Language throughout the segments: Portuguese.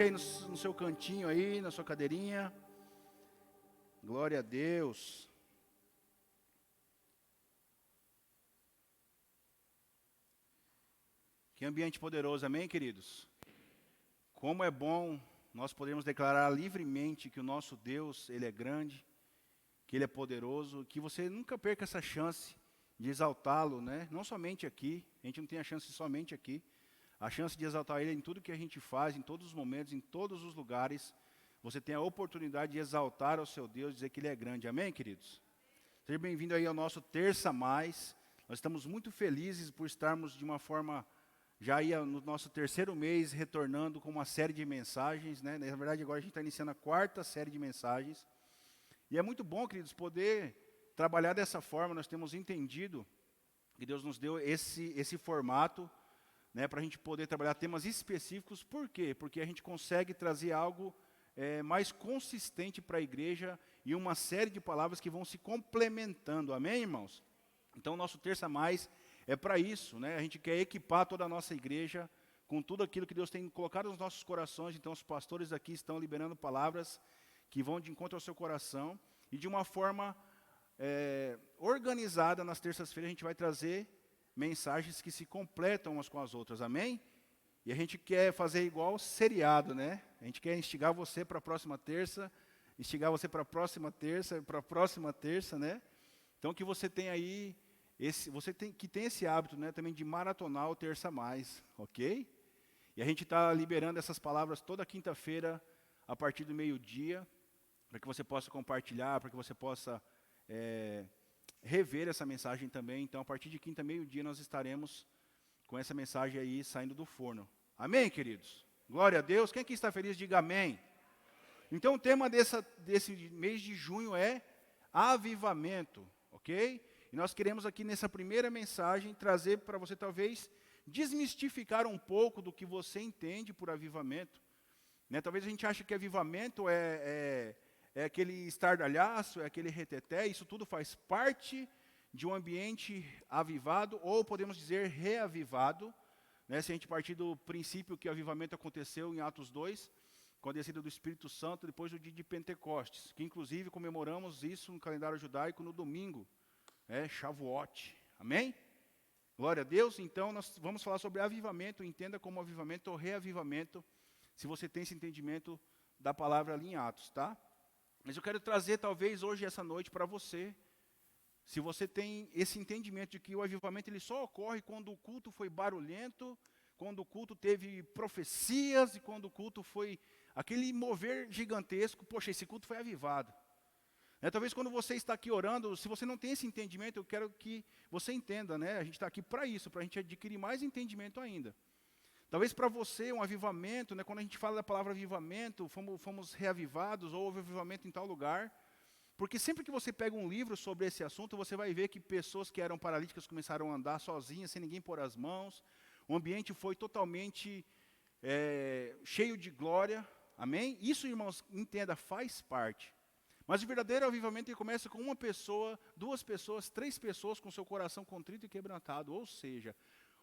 Aí no seu cantinho aí, na sua cadeirinha. Glória a Deus. Que ambiente poderoso, amém, queridos? Como é bom nós podermos declarar livremente que o nosso Deus, Ele é grande, que Ele é poderoso, que você nunca perca essa chance de exaltá-lo, né? Não somente aqui, a gente não tem a chance somente aqui, a chance de exaltar Ele em tudo que a gente faz, em todos os momentos, em todos os lugares. Você tem a oportunidade de exaltar ao seu Deus, dizer que Ele é grande, amém, queridos? Seja bem-vindo aí ao nosso Terça Mais. Nós estamos muito felizes por estarmos de uma forma, já ia no nosso terceiro mês, retornando com uma série de mensagens, né? Na verdade, agora a gente está iniciando a quarta série de mensagens. E é muito bom, queridos, poder trabalhar dessa forma. Nós temos entendido que Deus nos deu esse formato, né, para a gente poder trabalhar temas específicos. Por quê? Porque a gente consegue trazer algo mais consistente para a igreja e uma série de palavras que vão se complementando. Amém, irmãos? Então, o nosso Terça Mais é para isso, né? A gente quer equipar toda a nossa igreja com tudo aquilo que Deus tem colocado nos nossos corações. Então, os pastores aqui estão liberando palavras que vão de encontro ao seu coração. E de uma forma organizada, nas terças-feiras, a gente vai trazer mensagens que se completam umas com as outras. Amém? E a gente quer fazer igual seriado, né? A gente quer instigar você para a próxima terça, instigar você para a próxima terça, né? Então que você tenha aí, que tem esse hábito, né, também de maratonar o Terça Mais, ok? E a gente está liberando essas palavras toda quinta-feira, a partir do meio-dia, para que você possa compartilhar, para que você possa rever essa mensagem também. Então, a partir de quinta, meio-dia, nós estaremos com essa mensagem aí saindo do forno. Amém, queridos? Glória a Deus. Quem aqui está feliz, diga amém. Então, o tema desse mês de junho é avivamento, ok? E nós queremos aqui nessa primeira mensagem trazer para você talvez desmistificar um pouco do que você entende por avivamento. Né? Talvez a gente ache que avivamento é aquele estardalhaço, é aquele reteté, isso tudo faz parte de um ambiente avivado, ou podemos dizer reavivado, né? Se a gente partir do princípio que o avivamento aconteceu em Atos 2, com a descida do Espírito Santo, depois do dia de Pentecostes, que inclusive comemoramos isso no calendário judaico no domingo, Shavuot, amém? Glória a Deus. Então nós vamos falar sobre avivamento, entenda como avivamento ou reavivamento, se você tem esse entendimento da palavra ali em Atos, tá? Mas eu quero trazer talvez hoje, essa noite, para você, se você tem esse entendimento de que o avivamento ele só ocorre quando o culto foi barulhento, quando o culto teve profecias e quando o culto foi aquele mover gigantesco, poxa, esse culto foi avivado. Talvez quando você está aqui orando, se você não tem esse entendimento, eu quero que você entenda, né? A gente está aqui para isso, para a gente adquirir mais entendimento ainda. Talvez para você um avivamento, né, quando a gente fala da palavra avivamento, fomos reavivados ou houve avivamento em tal lugar. Porque sempre que você pega um livro sobre esse assunto, você vai ver que pessoas que eram paralíticas começaram a andar sozinhas, sem ninguém pôr as mãos. O ambiente foi totalmente cheio de glória. Amém? Isso, irmãos, entenda, faz parte. Mas o verdadeiro avivamento ele começa com uma pessoa, duas pessoas, três pessoas com seu coração contrito e quebrantado. Ou seja,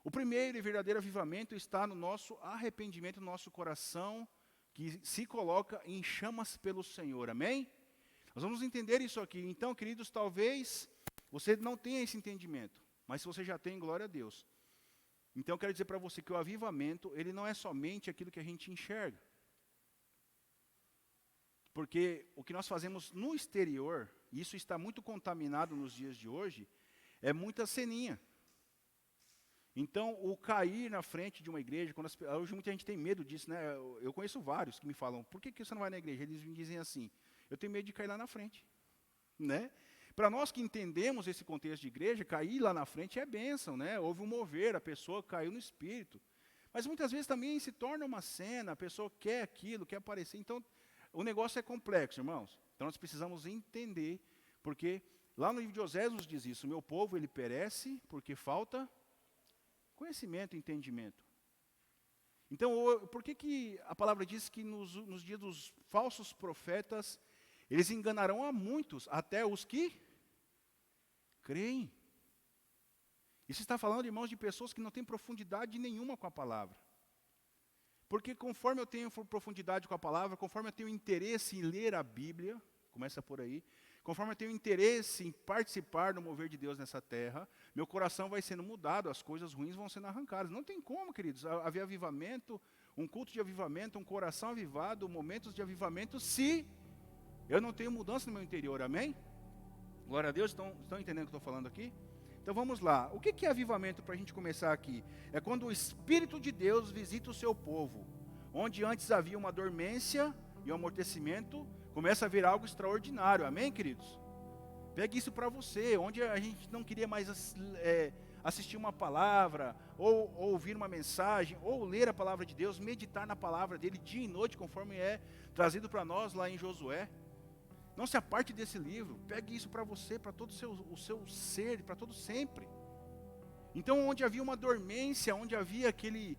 o primeiro e verdadeiro avivamento está no nosso arrependimento, no nosso coração, que se coloca em chamas pelo Senhor. Amém? Nós vamos entender isso aqui. Então, queridos, talvez você não tenha esse entendimento, mas se você já tem, glória a Deus. Então, eu quero dizer para você que o avivamento, ele não é somente aquilo que a gente enxerga. Porque o que nós fazemos no exterior, e isso está muito contaminado nos dias de hoje, é muita ceninha. Então, o cair na frente de uma igreja, hoje muita gente tem medo disso, né? Eu conheço vários que me falam, por que você não vai na igreja? Eles me dizem assim, eu tenho medo de cair lá na frente, né? Para nós que entendemos esse contexto de igreja, cair lá na frente é bênção, né? Houve um mover, a pessoa caiu no espírito. Mas muitas vezes também se torna uma cena, a pessoa quer aquilo, quer aparecer. Então, o negócio é complexo, irmãos. Então, nós precisamos entender, porque lá no livro de Osés nos diz isso, o meu povo, ele perece porque falta conhecimento e entendimento. Então, por que a palavra diz que nos dias dos falsos profetas, eles enganarão a muitos, até os que creem? Isso está falando, irmãos, de pessoas que não têm profundidade nenhuma com a palavra. Porque conforme eu tenho profundidade com a palavra, conforme eu tenho interesse em ler a Bíblia, começa por aí, conforme eu tenho interesse em participar do mover de Deus nessa terra, meu coração vai sendo mudado, as coisas ruins vão sendo arrancadas. Não tem como, queridos, haver avivamento, um culto de avivamento, um coração avivado, momentos de avivamento, se eu não tenho mudança no meu interior, amém? Glória a Deus, estão entendendo o que eu estou falando aqui? Então vamos lá, o que é avivamento para a gente começar aqui? É quando o Espírito de Deus visita o seu povo, onde antes havia uma dormência e um amortecimento, começa a vir algo extraordinário, amém, queridos? Pegue isso para você, onde a gente não queria mais assistir uma palavra, ou ouvir uma mensagem, ou ler a palavra de Deus, meditar na palavra dele dia e noite, conforme é trazido para nós lá em Josué. Não se aparte desse livro, pegue isso para você, para todo o seu ser, para todo sempre. Então, onde havia uma dormência, onde havia aquele,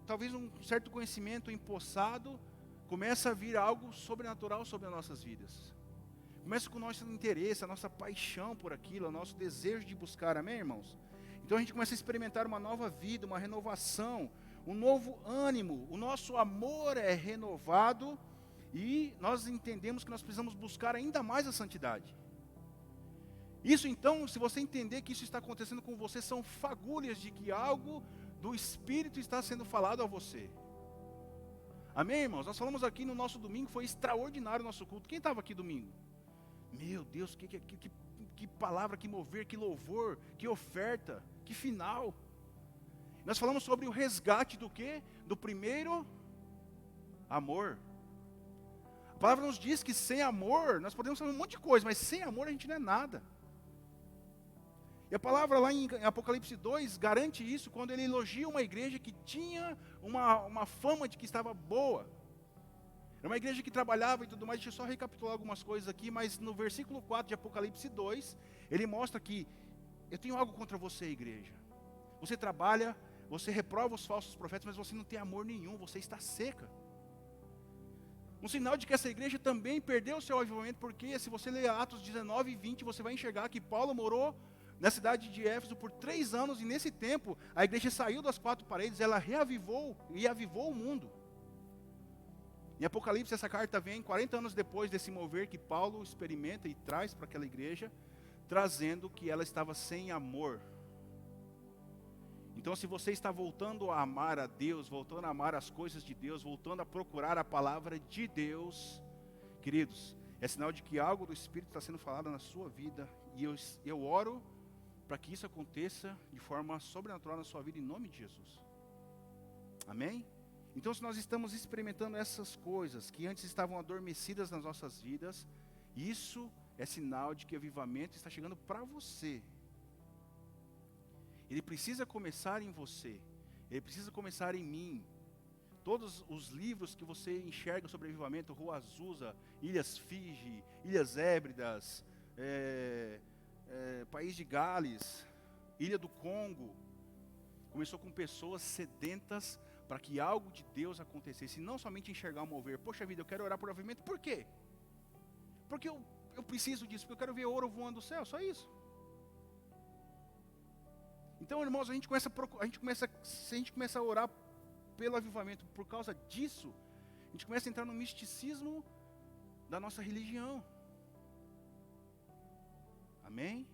talvez um certo conhecimento empossado, começa a vir algo sobrenatural sobre as nossas vidas. Começa com o nosso interesse, a nossa paixão por aquilo, o nosso desejo de buscar, amém, irmãos? Então a gente começa a experimentar uma nova vida, uma renovação, um novo ânimo, o nosso amor é renovado e nós entendemos que nós precisamos buscar ainda mais a santidade. Isso então, se você entender que isso está acontecendo com você, são fagulhas de que algo do Espírito está sendo falado a você. Amém, irmãos? Nós falamos aqui no nosso domingo, foi extraordinário o nosso culto. Quem estava aqui domingo? Meu Deus, que palavra, que mover, que louvor, que oferta, que final. Nós falamos sobre o resgate do quê? Do primeiro amor. A palavra nos diz que sem amor, nós podemos fazer um monte de coisa, mas sem amor a gente não é nada. E a palavra lá em Apocalipse 2 garante isso quando ele elogia uma igreja que tinha uma fama de que estava boa. Era uma igreja que trabalhava e tudo mais. Deixa eu só recapitular algumas coisas aqui, mas no versículo 4 de Apocalipse 2, ele mostra que eu tenho algo contra você, igreja. Você trabalha, você reprova os falsos profetas, mas você não tem amor nenhum, você está seca. Um sinal de que essa igreja também perdeu o seu avivamento, porque se você ler Atos 19 e 20, você vai enxergar que Paulo morou na cidade de Éfeso por 3 anos, e nesse tempo a igreja saiu das 4 paredes, ela reavivou e avivou o mundo. Em Apocalipse essa carta vem 40 anos depois desse mover que Paulo experimenta e traz para aquela igreja, trazendo que ela estava sem amor. Então, se você está voltando a amar a Deus, voltando a amar as coisas de Deus, voltando a procurar a palavra de Deus, queridos, é sinal de que algo do Espírito está sendo falado na sua vida. E eu oro para que isso aconteça de forma sobrenatural na sua vida, em nome de Jesus. Amém? Então, se nós estamos experimentando essas coisas que antes estavam adormecidas nas nossas vidas, isso é sinal de que o avivamento está chegando para você. Ele precisa começar em você, ele precisa começar em mim. Todos os livros que você enxerga sobre avivamento, Rua Azusa, Ilhas Fiji, Ilhas Hébridas, País de Gales, Ilha do Congo, começou com pessoas sedentas para que algo de Deus acontecesse, e não somente enxergar o mover. Poxa vida, eu quero orar por avivamento, por quê? Porque eu preciso disso, porque eu quero ver ouro voando do céu, só isso. Então, irmãos, se a gente começa a orar pelo avivamento por causa disso, a gente começa a entrar no misticismo da nossa religião. Amém?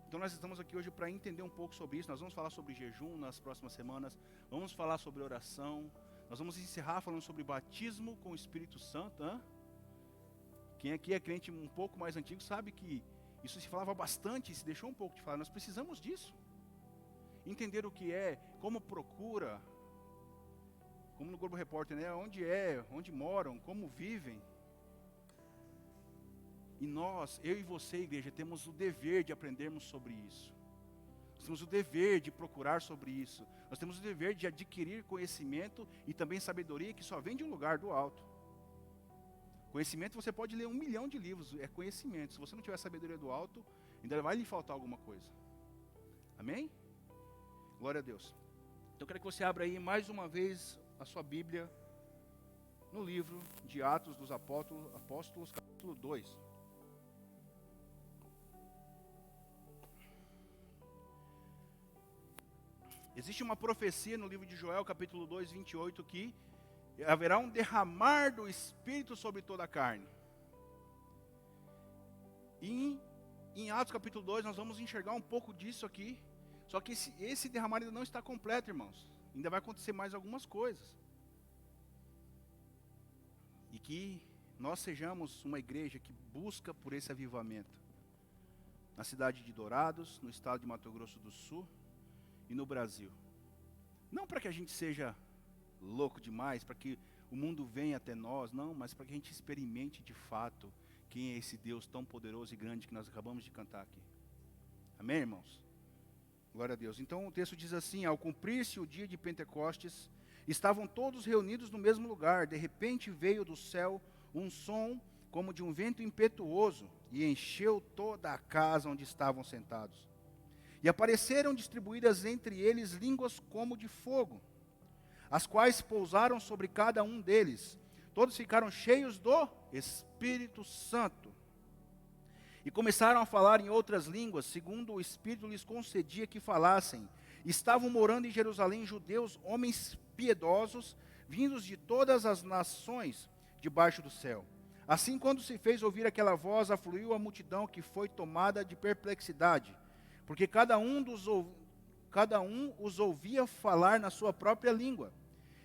Então nós estamos aqui hoje para entender um pouco sobre isso. Nós vamos falar sobre jejum nas próximas semanas, vamos falar sobre oração, nós vamos encerrar falando sobre batismo com o Espírito Santo. Quem aqui é crente um pouco mais antigo sabe que isso se falava bastante, se deixou um pouco de falar. Nós precisamos disso. Entender o que é, como procura, como no Globo Repórter, né? Onde moram, como vivem. E nós, eu e você, igreja, temos o dever de aprendermos sobre isso. Nós temos o dever de procurar sobre isso. Nós temos o dever de adquirir conhecimento e também sabedoria que só vem de um lugar do alto. Conhecimento, você pode ler 1 milhão de livros, é conhecimento. Se você não tiver sabedoria do alto, ainda vai lhe faltar alguma coisa. Amém? Glória a Deus. Então eu quero que você abra aí mais uma vez a sua Bíblia no livro de Atos dos Apóstolos, capítulo 2. Existe uma profecia no livro de Joel, capítulo 2, 28, que haverá um derramar do Espírito sobre toda a carne. E em Atos capítulo 2 nós vamos enxergar um pouco disso aqui. Só que esse derramar ainda não está completo, irmãos. Ainda vai acontecer mais algumas coisas. E que nós sejamos uma igreja que busca por esse avivamento. Na cidade de Dourados, no estado de Mato Grosso do Sul e no Brasil. Não para que a gente seja louco demais, para que o mundo venha até nós, não, mas para que a gente experimente de fato quem é esse Deus tão poderoso e grande que nós acabamos de cantar aqui. Amém, irmãos? Glória a Deus. Então o texto diz assim: ao cumprir-se o dia de Pentecostes, estavam todos reunidos no mesmo lugar. De repente veio do céu um som como de um vento impetuoso e encheu toda a casa onde estavam sentados. E apareceram distribuídas entre eles línguas como de fogo, as quais pousaram sobre cada um deles. Todos ficaram cheios do Espírito Santo e começaram a falar em outras línguas, segundo o Espírito lhes concedia que falassem. Estavam morando em Jerusalém judeus, homens piedosos, vindos de todas as nações debaixo do céu. Assim, quando se fez ouvir aquela voz, afluiu a multidão, que foi tomada de perplexidade, porque cada um os ouvia falar na sua própria língua.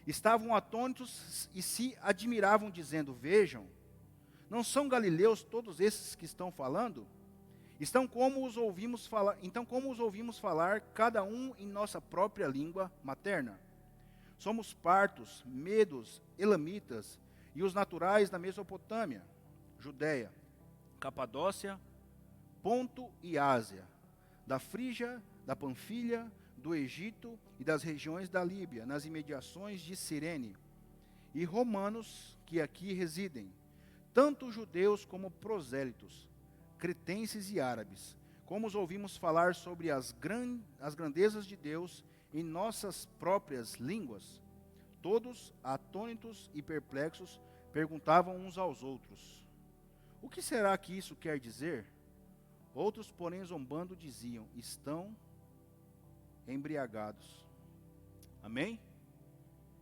Estavam atônitos e se admiravam, dizendo: vejam, não são galileus todos esses que estão falando? Então como os ouvimos falar, cada um em nossa própria língua materna? Somos partos, medos, elamitas, e os naturais da Mesopotâmia, Judéia, Capadócia, Ponto e Ásia, da Frígia, da Panfilha, do Egito e das regiões da Líbia, nas imediações de Cirene, e romanos que aqui residem, tanto judeus como prosélitos, cretenses e árabes, como os ouvimos falar sobre as grandezas de Deus em nossas próprias línguas. Todos, atônitos e perplexos, perguntavam uns aos outros: o que será que isso quer dizer? Outros, porém, zombando, diziam: estão embriagados. Amém?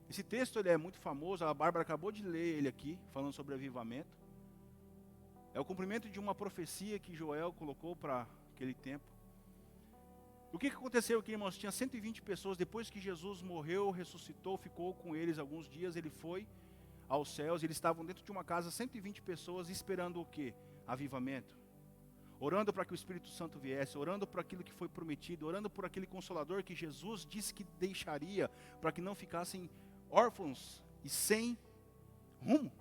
Esse texto ele é muito famoso, a Bárbara acabou de ler ele aqui, falando sobre avivamento. É o cumprimento de uma profecia que Joel colocou para aquele tempo. O que aconteceu aqui, irmãos? Tinha 120 pessoas, depois que Jesus morreu, ressuscitou, ficou com eles alguns dias, ele foi aos céus, eles estavam dentro de uma casa, 120 pessoas, esperando o quê? Avivamento. Orando para que o Espírito Santo viesse, orando por aquilo que foi prometido, orando por aquele Consolador que Jesus disse que deixaria, para que não ficassem órfãos e sem rumo.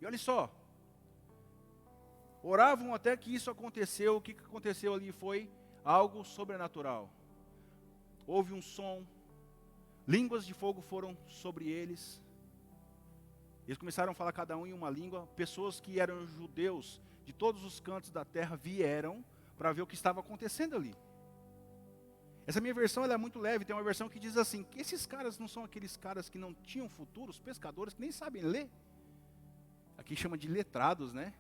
E olha só, oravam até que isso aconteceu. O que aconteceu ali foi algo sobrenatural. Houve um som, línguas de fogo foram sobre eles. Eles começaram a falar cada um em uma língua. Pessoas que eram judeus de todos os cantos da terra vieram para ver o que estava acontecendo ali. Essa minha versão ela é muito leve. Tem uma versão que diz assim, que esses caras não são aqueles caras que não tinham futuro, os pescadores que nem sabem ler. Aqui chama de letrados, né?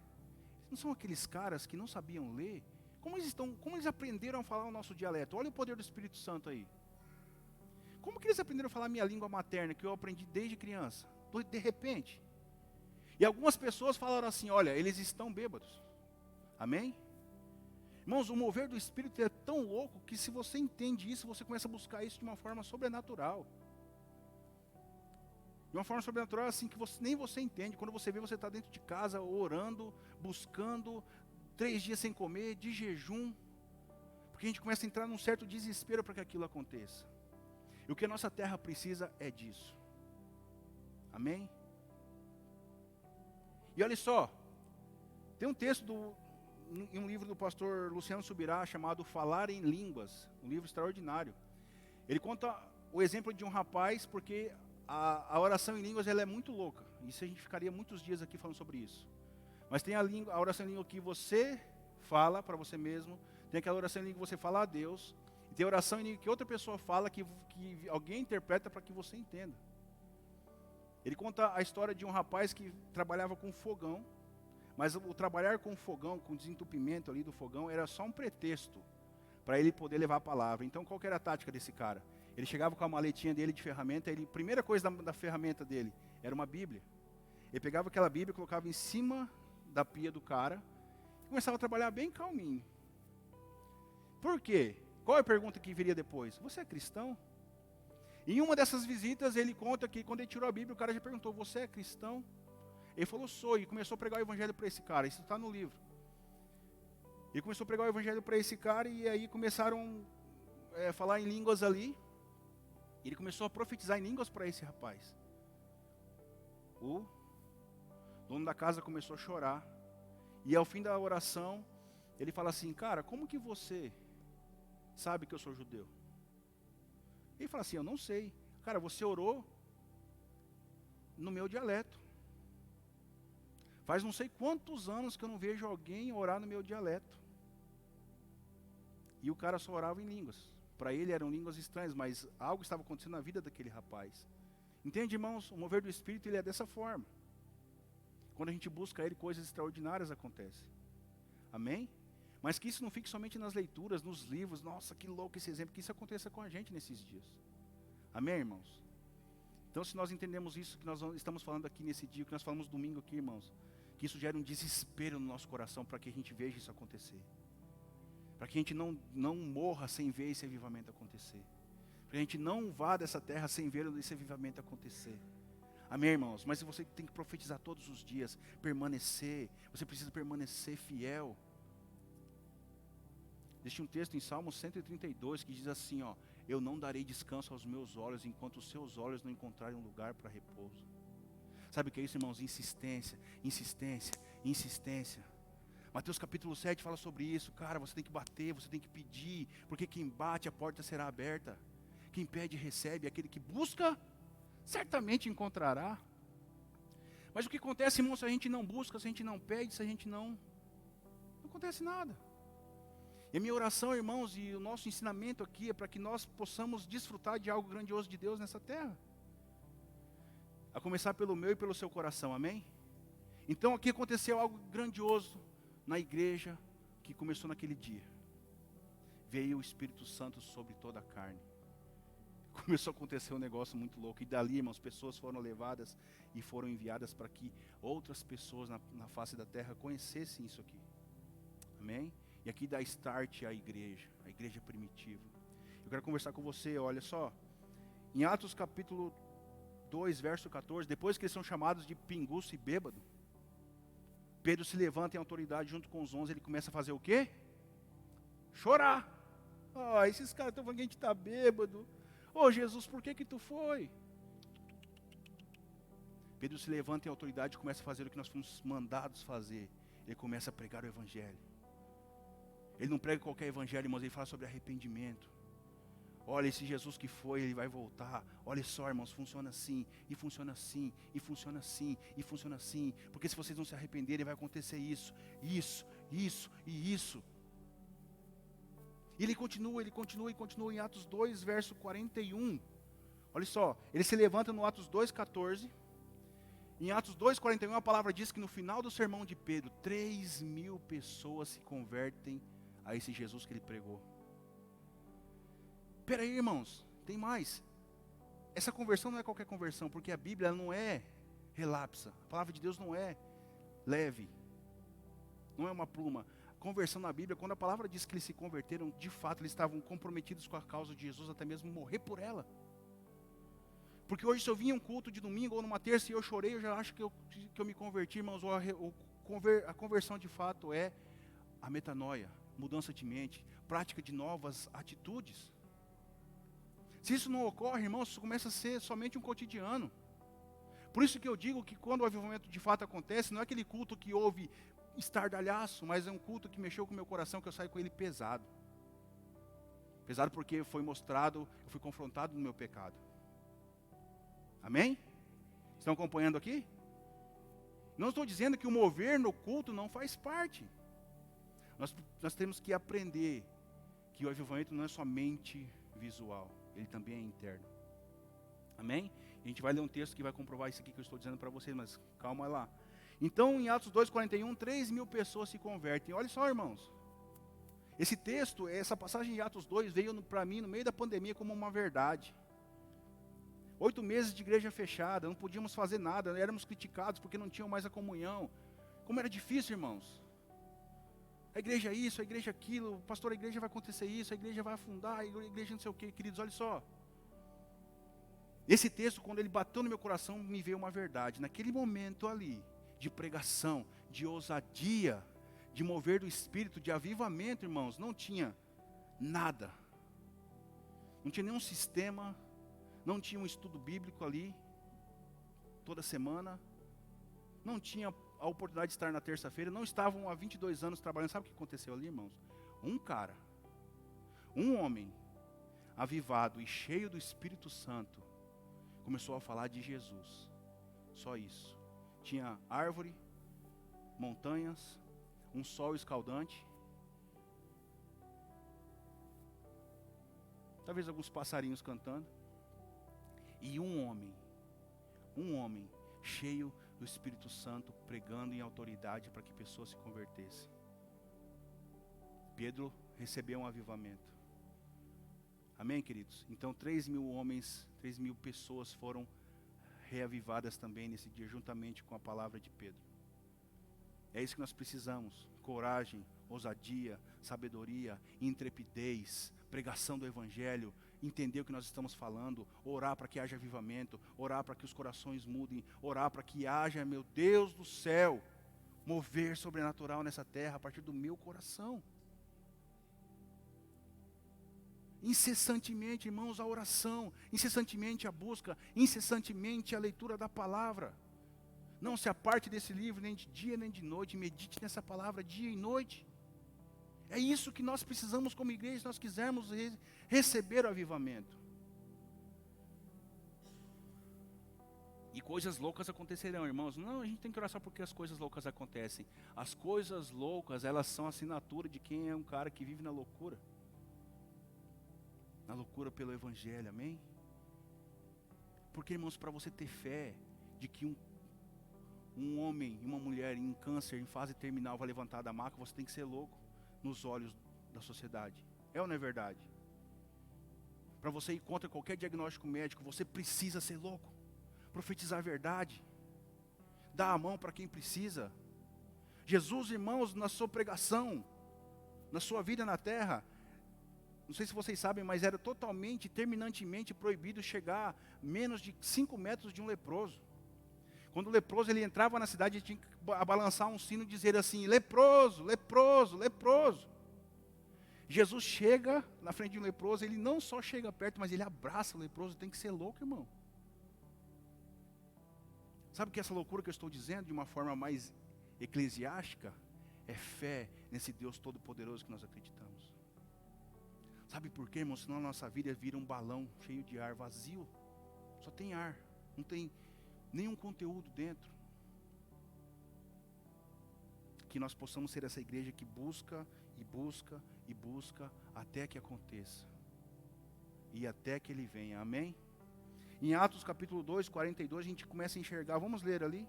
Não são aqueles caras que não sabiam ler? Como eles aprenderam a falar o nosso dialeto? Olha o poder do Espírito Santo aí. Como que eles aprenderam a falar a minha língua materna, que eu aprendi desde criança? De repente. E algumas pessoas falaram assim: olha, eles estão bêbados. Amém? Irmãos, o mover do Espírito é tão louco que se você entende isso, você começa a buscar isso de uma forma sobrenatural. De uma forma sobrenatural assim que nem você entende. Quando você vê, você está dentro de casa orando, buscando, 3 dias sem comer, de jejum. Porque a gente começa a entrar num certo desespero para que aquilo aconteça. E o que a nossa terra precisa é disso. Amém? E olha só, tem um texto em um livro do pastor Luciano Subirá chamado Falar em Línguas, um livro extraordinário. Ele conta o exemplo de um rapaz, porque a oração em línguas ela é muito louca. Isso a gente ficaria muitos dias aqui falando sobre isso. Mas tem a oração em língua que você fala para você mesmo, tem aquela oração em língua que você fala a Deus, e tem a oração em língua que outra pessoa fala, que alguém interpreta para que você entenda. Ele conta a história de um rapaz que trabalhava com fogão, mas o trabalhar com fogão, com desentupimento ali do fogão, era só um pretexto para ele poder levar a palavra. Então, qual que era a tática desse cara? Ele chegava com a maletinha dele de ferramenta, a primeira coisa da ferramenta dele era uma Bíblia. Ele pegava aquela Bíblia, colocava em cima da pia do cara, e começava a trabalhar bem calminho. Por quê? Qual é a pergunta que viria depois? Você é cristão? Em uma dessas visitas, ele conta que quando ele tirou a Bíblia, o cara já perguntou, você é cristão? Ele falou, sou, e começou a pregar o evangelho para esse cara. Isso está no livro. Ele começou a pregar o evangelho para esse cara, e aí começaram a falar em línguas ali. Ele começou a profetizar em línguas para esse rapaz. O dono da casa começou a chorar. E ao fim da oração, ele fala assim, cara, como que você sabe que eu sou judeu? Ele fala assim, eu não sei. Cara, você orou no meu dialeto. Faz não sei quantos anos que eu não vejo alguém orar no meu dialeto. E o cara só orava em línguas. Para ele eram línguas estranhas, mas algo estava acontecendo na vida daquele rapaz. Entende, irmãos? O mover do Espírito, ele é dessa forma. Quando a gente busca ele, coisas extraordinárias acontecem. Amém? Mas que isso não fique somente nas leituras, nos livros. Nossa, que louco esse exemplo. Que isso aconteça com a gente nesses dias. Amém, irmãos? Então, se nós entendemos isso que nós estamos falando aqui nesse dia, que nós falamos domingo aqui, irmãos, que isso gera um desespero no nosso coração para que a gente veja isso acontecer. Para que a gente não morra sem ver esse avivamento acontecer. Para que a gente não vá dessa terra sem ver esse avivamento acontecer. Amém, irmãos? Mas você tem que profetizar todos os dias, permanecer. Você precisa permanecer fiel. Existe um texto em Salmo 132 que diz assim, ó, eu não darei descanso aos meus olhos enquanto os seus olhos não encontrarem um lugar para repouso. Sabe o que é isso, irmãos? Insistência, insistência, insistência. Mateus capítulo 7 fala sobre isso. Cara, você tem que bater, você tem que pedir, porque quem bate a porta será aberta. Quem pede recebe, aquele que busca, certamente encontrará. Mas o que acontece, irmão, se a gente não busca, se a gente não pede, se a gente não acontece nada. E a minha oração, irmãos, e o nosso ensinamento aqui é para que nós possamos desfrutar de algo grandioso de Deus nessa terra. A começar pelo meu e pelo seu coração, amém? Então aqui aconteceu algo grandioso na igreja que começou naquele dia. Veio o Espírito Santo sobre toda a carne. Começou a acontecer um negócio muito louco. E dali, irmãos, pessoas foram levadas e foram enviadas para que outras pessoas na face da terra conhecessem isso aqui. Amém? E aqui dá start à igreja primitiva. Eu quero conversar com você, olha só. Em Atos capítulo 2, verso 14, depois que eles são chamados de pinguço e bêbado, Pedro se levanta em autoridade junto com os 11, ele começa a fazer o quê? Chorar. Esses caras estão falando que a gente está bêbado. Jesus, por que tu foi? Pedro se levanta em autoridade e começa a fazer o que nós fomos mandados fazer. Ele começa a pregar o evangelho. Ele não prega qualquer evangelho, irmãos, ele fala sobre arrependimento. Olha, esse Jesus que foi, ele vai voltar. Olha só, irmãos, funciona assim, e funciona assim, e funciona assim, e funciona assim. Porque se vocês não se arrependerem, vai acontecer isso, isso, isso e isso. E ele continua em Atos 2, verso 41. Olha só, ele se levanta no Atos 2, 14. Em Atos 2, 41, a palavra diz que no final do sermão de Pedro, 3.000 pessoas se convertem a esse Jesus que ele pregou. Espera aí, irmãos, tem mais. Essa conversão não é qualquer conversão, porque a Bíblia não é relapsa. A palavra de Deus não é leve. Não é uma pluma. A conversão na Bíblia, quando a palavra diz que eles se converteram, de fato eles estavam comprometidos com a causa de Jesus, até mesmo morrer por ela. Porque hoje se eu vim em um culto de domingo ou numa terça e eu chorei, eu já acho que eu me converti, irmãos. A conversão de fato é a metanoia, mudança de mente, prática de novas atitudes. Se isso não ocorre, irmãos, isso começa a ser somente um cotidiano. Por isso que eu digo que quando o avivamento de fato acontece, não é aquele culto que houve estardalhaço, mas é um culto que mexeu com o meu coração, que eu saio com ele pesado. Pesado porque foi mostrado, eu fui confrontado no meu pecado. Amém? Estão acompanhando aqui? Não estou dizendo que o mover no culto não faz parte. Nós temos que aprender que o avivamento não é somente visual, ele também é interno. Amém? A gente vai ler um texto que vai comprovar isso aqui que eu estou dizendo para vocês, mas calma lá. Então, em Atos 2:41, 3.000 pessoas se convertem. Olha só, irmãos. Esse texto, essa passagem de Atos 2 veio para mim no meio da pandemia como uma verdade. 8 meses de igreja fechada, não podíamos fazer nada, éramos criticados porque não tinham mais a comunhão. Como era difícil, irmãos. A igreja isso, a igreja aquilo, pastor, a igreja vai acontecer isso, a igreja vai afundar, a igreja não sei o quê. Queridos, olha só. Esse texto, quando ele bateu no meu coração, me veio uma verdade. Naquele momento ali, de pregação, de ousadia, de mover do Espírito, de avivamento, irmãos, não tinha nada. Não tinha nenhum sistema, não tinha um estudo bíblico ali, toda semana. Não tinha a oportunidade de estar na terça-feira, não estavam há 22 anos trabalhando. Sabe o que aconteceu ali, irmãos? Um cara, um homem, avivado e cheio do Espírito Santo, começou a falar de Jesus. Só isso. Tinha árvore, montanhas, um sol escaldante. Talvez alguns passarinhos cantando. E um homem cheio do Espírito Santo, pregando em autoridade para que pessoas se convertessem. Pedro recebeu um avivamento. Amém, queridos? Então 3.000 homens, 3.000 pessoas foram reavivadas também nesse dia, juntamente com a palavra de Pedro. É isso que nós precisamos: coragem, ousadia, sabedoria, intrepidez, pregação do Evangelho, entender o que nós estamos falando, orar para que haja avivamento, orar para que os corações mudem, orar para que haja, meu Deus do céu, mover sobrenatural nessa terra a partir do meu coração. Incessantemente, irmãos, a oração, incessantemente a busca, incessantemente a leitura da palavra. Não se aparte desse livro nem de dia nem de noite, medite nessa palavra dia e noite. É isso que nós precisamos como igreja, se nós quisermos receber o avivamento. E coisas loucas acontecerão, irmãos. Não, a gente tem que orar só porque as coisas loucas acontecem. As coisas loucas, elas são a assinatura de quem é um cara que vive na loucura. Na loucura pelo Evangelho, amém? Porque, irmãos, para você ter fé de que um homem e uma mulher em câncer, em fase terminal, vai levantar da maca, você tem que ser louco nos olhos da sociedade. É ou não é verdade? Para você ir contra qualquer diagnóstico médico, você precisa ser louco. Profetizar a verdade. Dar a mão para quem precisa. Jesus, irmãos, na sua pregação, na sua vida na terra, não sei se vocês sabem, mas era totalmente, terminantemente proibido chegar a menos de 5 metros de um leproso. Quando o leproso ele entrava na cidade, ele tinha que balançar um sino e dizer assim: leproso, leproso, leproso. Jesus chega na frente de um leproso, ele não só chega perto, mas ele abraça o leproso. Tem que ser louco, irmão. Sabe que essa loucura que eu estou dizendo, de uma forma mais eclesiástica, é fé nesse Deus todo-poderoso que nós acreditamos. Sabe por quê, irmão? Senão a nossa vida vira um balão cheio de ar vazio. Só tem ar, não tem nenhum conteúdo dentro. Que nós possamos ser essa igreja que busca e busca e busca até que aconteça. E até que Ele venha, amém? Em Atos capítulo 2, 42, a gente começa a enxergar, vamos ler ali.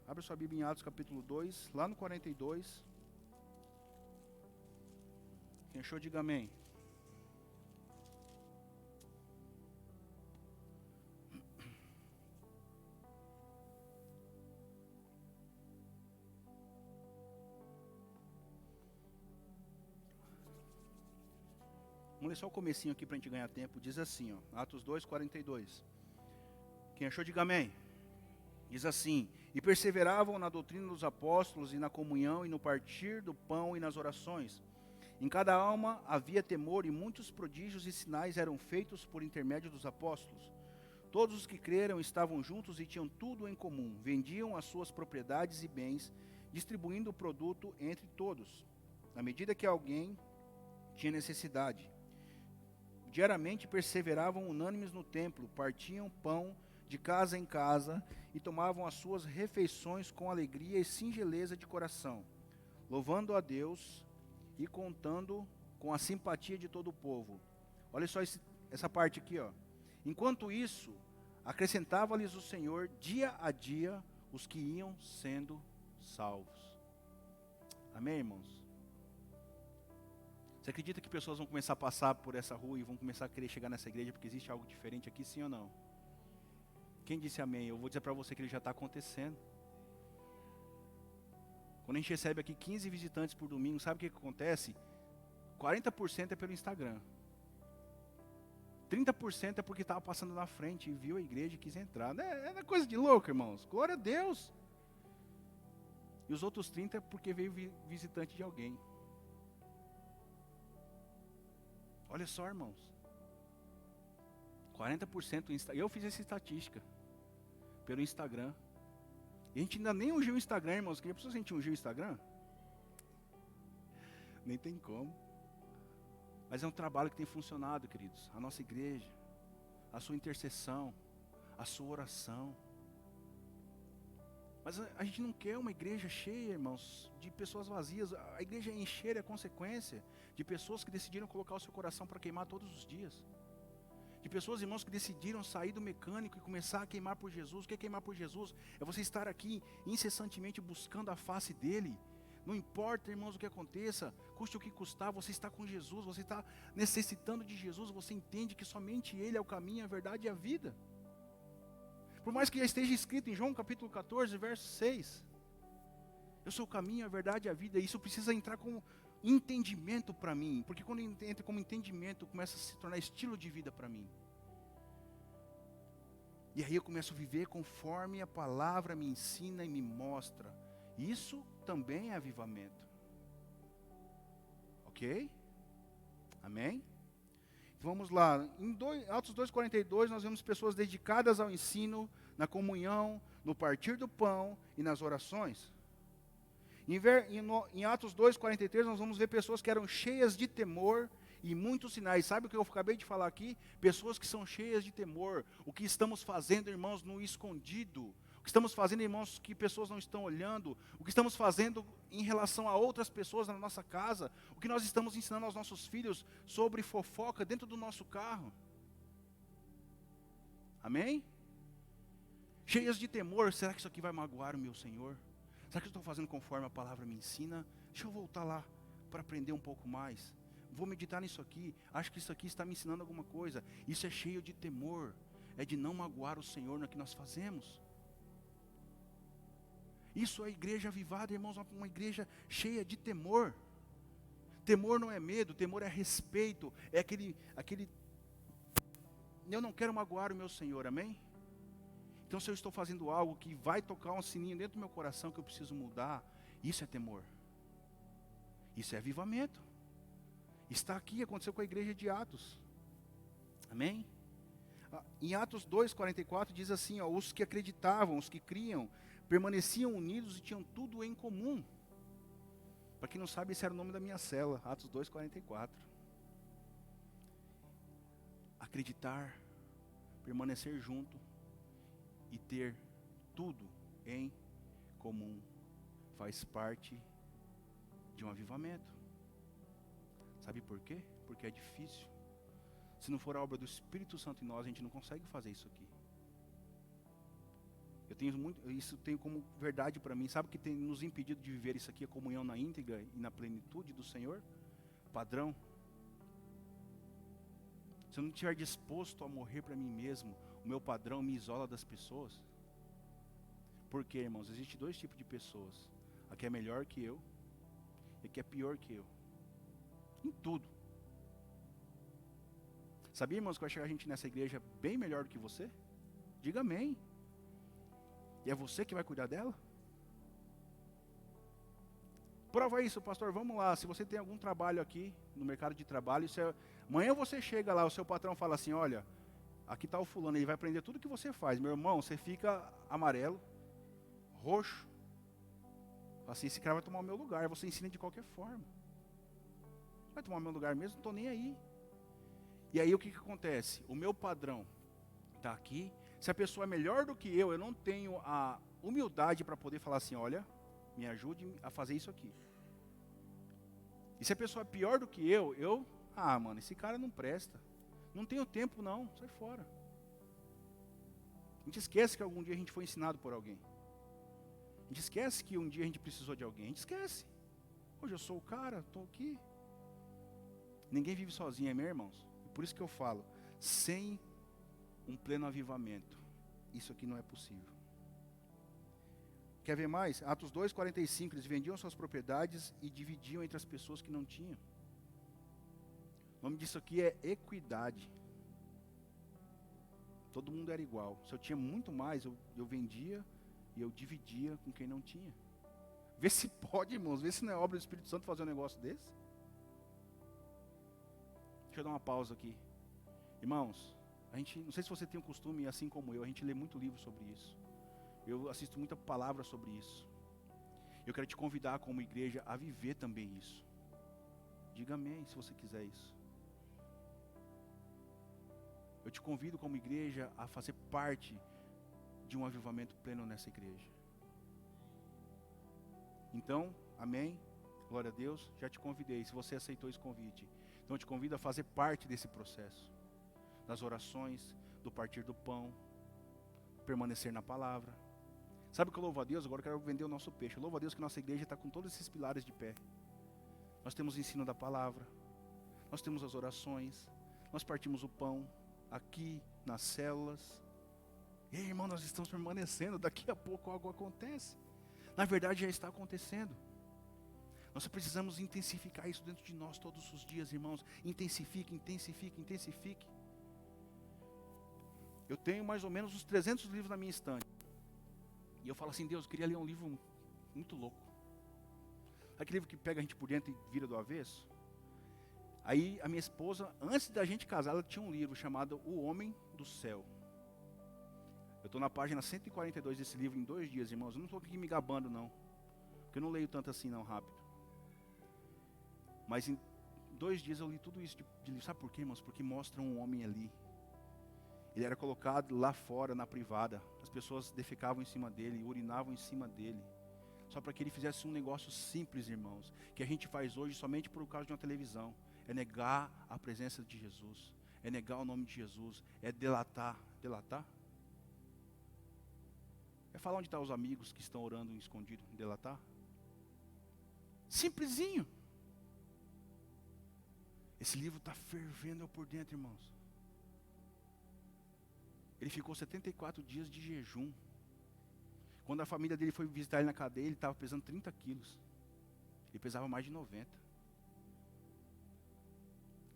Abre sua Bíblia em Atos capítulo 2, lá no 42. Quem achou, diga amém. Vamos ler só o comecinho aqui para a gente ganhar tempo. Diz assim, ó, Atos 2, 42. Quem achou, diga amém. Diz assim: e perseveravam na doutrina dos apóstolos e na comunhão e no partir do pão e nas orações. Em cada alma havia temor e muitos prodígios e sinais eram feitos por intermédio dos apóstolos. Todos os que creram estavam juntos e tinham tudo em comum. Vendiam as suas propriedades e bens, distribuindo o produto entre todos, à medida que alguém tinha necessidade. Diariamente perseveravam unânimes no templo, partiam pão de casa em casa e tomavam as suas refeições com alegria e singeleza de coração, louvando a Deus e contando com a simpatia de todo o povo. Olha só essa parte aqui, ó. Enquanto isso, acrescentava-lhes o Senhor dia a dia os que iam sendo salvos. Amém, irmãos? Você acredita que pessoas vão começar a passar por essa rua e vão começar a querer chegar nessa igreja porque existe algo diferente aqui, sim ou não? Quem disse amém? Eu vou dizer para você que ele já está acontecendo. Quando a gente recebe aqui 15 visitantes por domingo, sabe o que acontece? 40% é pelo Instagram. 30% é porque estava passando na frente e viu a igreja e quis entrar. É coisa de louco, irmãos. Glória a Deus. E os outros 30% é porque veio visitante de alguém. Olha só, irmãos. 40% Instagram. Eu fiz essa estatística pelo Instagram. E a gente ainda nem ungiu o Instagram, irmãos. Queria pessoas a gente ungiu o Instagram? Nem tem como. Mas é um trabalho que tem funcionado, queridos. A nossa igreja, a sua intercessão, a sua oração. Mas a gente não quer uma igreja cheia, irmãos, de pessoas vazias. A igreja encher é a consequência de pessoas que decidiram colocar o seu coração para queimar todos os dias. De pessoas, irmãos, que decidiram sair do mecânico e começar a queimar por Jesus. O que é queimar por Jesus? É você estar aqui incessantemente buscando a face dEle. Não importa, irmãos, o que aconteça, custe o que custar, você está com Jesus, você está necessitando de Jesus, você entende que somente Ele é o caminho, a verdade e a vida. Por mais que já esteja escrito em João capítulo 14, verso 6. Eu sou o caminho, a verdade e a vida. Isso precisa entrar como entendimento para mim. Porque quando entra como entendimento, começa a se tornar estilo de vida para mim. E aí eu começo a viver conforme a palavra me ensina e me mostra. Isso também é avivamento. Ok? Amém? Vamos lá, em Atos 2,42 nós vemos pessoas dedicadas ao ensino, na comunhão, no partir do pão e nas orações. Em Atos 2,43 nós vamos ver pessoas que eram cheias de temor e muitos sinais. Sabe o que eu acabei de falar aqui? Pessoas que são cheias de temor. O que estamos fazendo, irmãos, no escondido. O que estamos fazendo, irmãos, que pessoas não estão olhando. O que estamos fazendo em relação a outras pessoas na nossa casa. O que nós estamos ensinando aos nossos filhos sobre fofoca dentro do nosso carro. Amém? Cheias de temor. Será que isso aqui vai magoar o meu Senhor? Será que eu estou fazendo conforme a palavra me ensina? Deixa eu voltar lá para aprender um pouco mais. Vou meditar nisso aqui. Acho que isso aqui está me ensinando alguma coisa. Isso é cheio de temor. É de não magoar o Senhor no que nós fazemos. Isso é igreja avivada, irmãos, uma igreja cheia de temor. Temor não é medo, temor é respeito, é aquele eu não quero magoar o meu Senhor, amém? Então se eu estou fazendo algo que vai tocar um sininho dentro do meu coração que eu preciso mudar, isso é temor. Isso é avivamento. Está aqui, aconteceu com a igreja de Atos. Amém? Em Atos 2,44 diz assim, ó, os que acreditavam, os que criam, permaneciam unidos e tinham tudo em comum. Para quem não sabe, esse era o nome da minha cela, Atos 2,44. Acreditar, permanecer junto e ter tudo em comum faz parte de um avivamento. Sabe por quê? Porque é difícil. Se não for a obra do Espírito Santo em nós, a gente não consegue fazer isso aqui. Isso tenho como verdade para mim. Sabe o que tem nos impedido de viver isso aqui, a comunhão na íntegra e na plenitude do Senhor? Padrão. Se eu não estiver disposto a morrer para mim mesmo, o meu padrão me isola das pessoas. Por quê, irmãos? Existem dois tipos de pessoas. A que é melhor que eu e a que é pior que eu. Em tudo. Sabia, irmãos, que vai chegar gente nessa igreja bem melhor do que você? Diga amém. E é você que vai cuidar dela? Prova isso, pastor, vamos lá. Se você tem algum trabalho aqui, no mercado de trabalho, amanhã você chega lá, o seu patrão fala assim, olha, aqui está o fulano, ele vai aprender tudo que você faz. Meu irmão, você fica amarelo, roxo. Assim, esse cara vai tomar o meu lugar, você ensina de qualquer forma. Vai tomar o meu lugar mesmo? Não estou nem aí. E aí o que acontece? O meu padrão está aqui. Se a pessoa é melhor do que eu não tenho a humildade para poder falar assim, olha, me ajude a fazer isso aqui. E se a pessoa é pior do que mano, esse cara não presta. Não tenho tempo não, sai fora. A gente esquece que algum dia a gente foi ensinado por alguém. A gente esquece que um dia a gente precisou de alguém. A gente esquece. Hoje eu sou o cara, estou aqui. Ninguém vive sozinho, amém, irmãos? Por isso que eu falo, sem um pleno avivamento, isso aqui não é possível. Quer ver mais? Atos 2:45, eles vendiam suas propriedades e dividiam entre as pessoas que não tinham. O nome disso aqui é equidade. Todo mundo era igual. Se eu tinha muito mais, eu vendia e eu dividia com quem não tinha. Vê se pode, irmãos, vê se não é obra do Espírito Santo fazer um negócio desse. Deixa eu dar uma pausa aqui. Irmãos, não sei se você tem o costume, assim como eu, a gente lê muito livro sobre isso. Eu assisto muita palavra sobre isso. Eu quero te convidar como igreja a viver também isso. Diga amém se você quiser isso. Eu te convido como igreja a fazer parte de um avivamento pleno nessa igreja. Então, amém, glória a Deus, já te convidei, se você aceitou esse convite. Então eu te convido a fazer parte desse processo. Das orações, do partir do pão, permanecer na palavra. Sabe o que eu louvo a Deus? Agora eu quero vender o nosso peixe. Eu louvo a Deus que nossa igreja está com todos esses pilares de pé. Nós temos o ensino da palavra, nós temos as orações, nós partimos o pão aqui nas células. E aí, irmão, nós estamos permanecendo, daqui a pouco algo acontece. Na verdade já está acontecendo. Nós precisamos intensificar isso dentro de nós todos os dias, irmãos. Intensifique, intensifique, intensifique. Eu tenho mais ou menos uns 300 livros na minha estante. E eu falo assim, Deus, eu queria ler um livro muito louco. Aquele livro que pega a gente por dentro e vira do avesso. Aí a minha esposa, antes da gente casar, ela tinha um livro chamado O Homem do Céu. Eu estou na página 142 desse livro em 2 dias, irmãos. Eu não estou aqui me gabando, não. Porque eu não leio tanto assim, não, rápido. Mas em 2 dias eu li tudo isso de livro. Sabe por quê, irmãos? Porque mostra um homem ali. Ele era colocado lá fora, na privada. As pessoas defecavam em cima dele, urinavam em cima dele. Só para que ele fizesse um negócio simples, irmãos. Que a gente faz hoje somente por causa de uma televisão. É negar a presença de Jesus. É negar o nome de Jesus. É delatar. Delatar? É falar onde estão os amigos que estão orando escondido. Delatar? Simplesinho. Esse livro está fervendo por dentro, irmãos. Ele ficou 74 dias de jejum. Quando a família dele foi visitar ele na cadeia, ele estava pesando 30 quilos. Ele pesava mais de 90.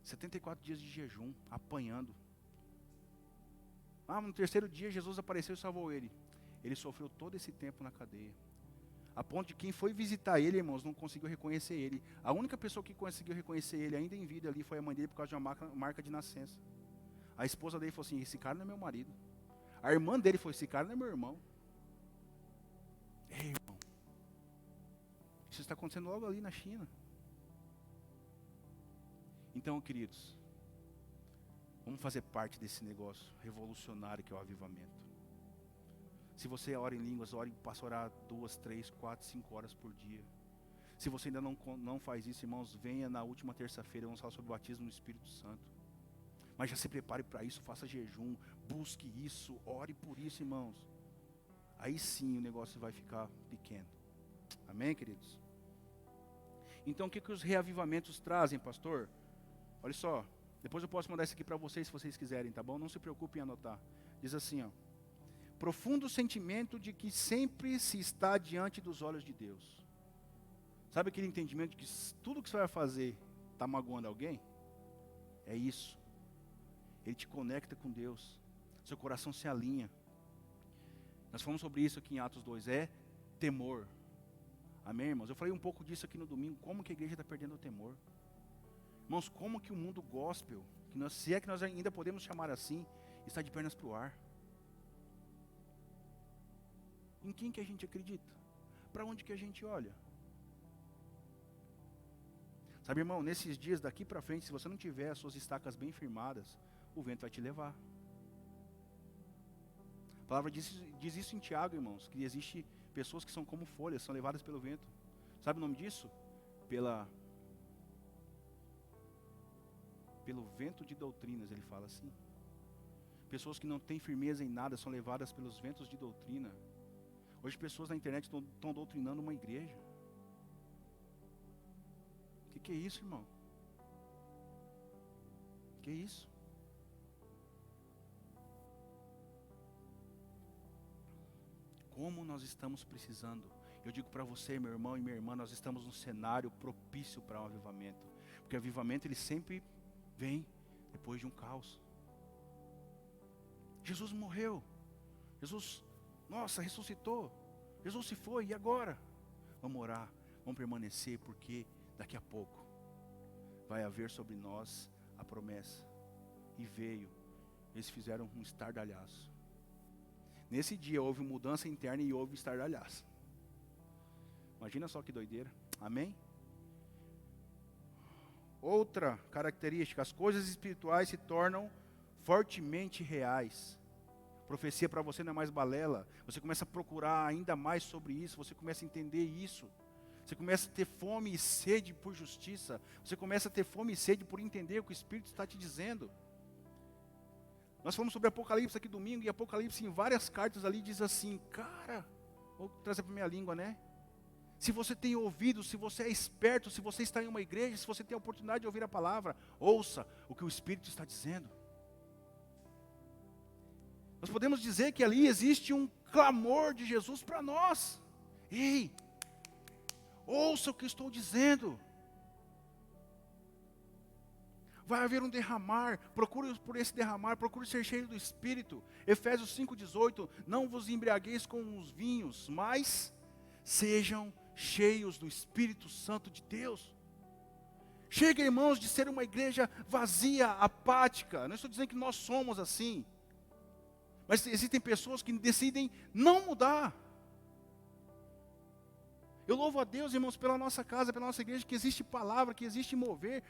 74 dias de jejum, apanhando. No 3º dia, Jesus apareceu e salvou ele. Ele sofreu todo esse tempo na cadeia. A ponto de quem foi visitar ele, irmãos, não conseguiu reconhecer ele. A única pessoa que conseguiu reconhecer ele ainda em vida ali foi a mãe dele por causa de uma marca de nascença. A esposa dele falou assim, esse cara não é meu marido. A irmã dele falou, esse cara não é meu irmão. Ei, irmão. Isso está acontecendo logo ali na China. Então, queridos, vamos fazer parte desse negócio revolucionário que é o avivamento. Se você ora em línguas, passa a orar 2, 3, 4, 5 horas por dia. Se você ainda não faz isso, irmãos, venha na última terça-feira, vamos falar sobre o batismo no Espírito Santo. Mas já se prepare para isso, faça jejum, busque isso, ore por isso, irmãos. Aí sim o negócio vai ficar pequeno. Amém, queridos? Então o que os reavivamentos trazem, pastor? Olha só, depois eu posso mandar isso aqui para vocês se vocês quiserem, tá bom? Não se preocupem em anotar. Diz assim, ó. Profundo sentimento de que sempre se está diante dos olhos de Deus. Sabe aquele entendimento de que tudo que você vai fazer está magoando alguém? É isso. Ele te conecta com Deus. Seu coração se alinha. Nós falamos sobre isso aqui em Atos 2. É temor. Amém, irmãos? Eu falei um pouco disso aqui no domingo. Como que a igreja está perdendo o temor? Irmãos, como que o mundo gospel, se é que nós ainda podemos chamar assim, está de pernas para o ar? Em quem que a gente acredita? Para onde que a gente olha? Sabe, irmão, nesses dias daqui para frente, se você não tiver as suas estacas bem firmadas, o vento vai te levar. A palavra diz isso em Tiago, irmãos, que existe pessoas que são como folhas, são levadas pelo vento. Sabe o nome disso? Pelo vento de doutrinas, ele fala assim. Pessoas que não têm firmeza em nada são levadas pelos ventos de doutrina. Hoje pessoas na internet estão doutrinando uma igreja. O que é isso, irmão? Que isso? Como nós estamos precisando. Eu digo para você, meu irmão e minha irmã, nós estamos num cenário propício para um avivamento. Porque o avivamento, ele sempre vem depois de um caos. Jesus morreu. Jesus, nossa, ressuscitou. Jesus se foi, e agora? Vamos orar, vamos permanecer, porque daqui a pouco vai haver sobre nós a promessa. E veio, eles fizeram um estardalhaço. Nesse dia houve mudança interna e houve estardalhaço. Imagina só que doideira, amém? Outra característica, as coisas espirituais se tornam fortemente reais. Profecia para você não é mais balela. Você começa a procurar ainda mais sobre isso. Você começa a entender isso. Você começa a ter fome e sede por justiça. Você começa a ter fome e sede por entender o que o Espírito está te dizendo. Nós falamos sobre Apocalipse aqui domingo. E Apocalipse em várias cartas ali diz assim. Cara, vou trazer para a minha língua, né? Se você tem ouvido, se você é esperto, se você está em uma igreja, se você tem a oportunidade de ouvir a palavra, ouça o que o Espírito está dizendo. Nós podemos dizer que ali existe um clamor de Jesus para nós. Ei, ouça o que eu estou dizendo. Vai haver um derramar, procure por esse derramar, procure ser cheio do Espírito. Efésios 5,18, não vos embriagueis com os vinhos, mas sejam cheios do Espírito Santo de Deus. Chega, irmãos, de ser uma igreja vazia, apática. Não estou dizendo que nós somos assim. Mas existem pessoas que decidem não mudar. Eu louvo a Deus, irmãos, pela nossa casa, pela nossa igreja, que existe palavra, que existe mover.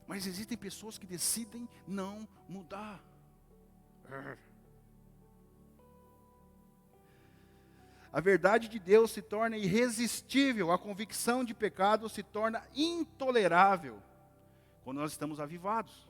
Mas existem pessoas que decidem não mudar. A verdade de Deus se torna irresistível, a convicção de pecado se torna intolerável quando nós estamos avivados.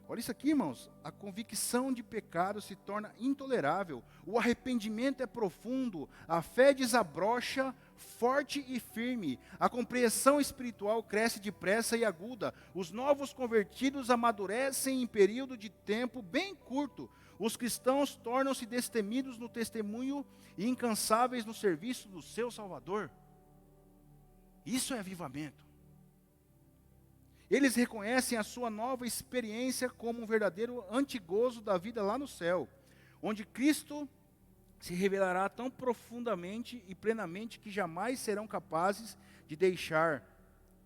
Olha isso aqui, irmãos, a convicção de pecado se torna intolerável, o arrependimento é profundo, a fé desabrocha forte e firme, a compreensão espiritual cresce depressa e aguda, os novos convertidos amadurecem em período de tempo bem curto, os cristãos tornam-se destemidos no testemunho e incansáveis no serviço do seu Salvador. Isso é avivamento. Eles reconhecem a sua nova experiência como um verdadeiro antigozo da vida lá no céu, onde Cristo se revelará tão profundamente e plenamente que jamais serão capazes de deixar,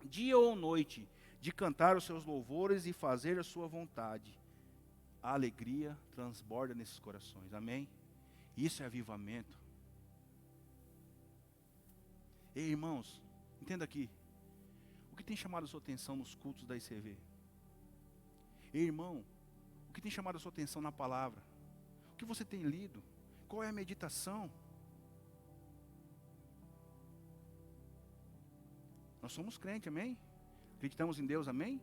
dia ou noite, de cantar os seus louvores e fazer a sua vontade. A alegria transborda nesses corações, amém? Isso é avivamento. Ei, irmãos, entenda aqui. O que tem chamado a sua atenção nos cultos da ICV? Ei, irmão, o que tem chamado a sua atenção na palavra? O que você tem lido? Qual é a meditação? Nós somos crentes, amém? Acreditamos em Deus, amém?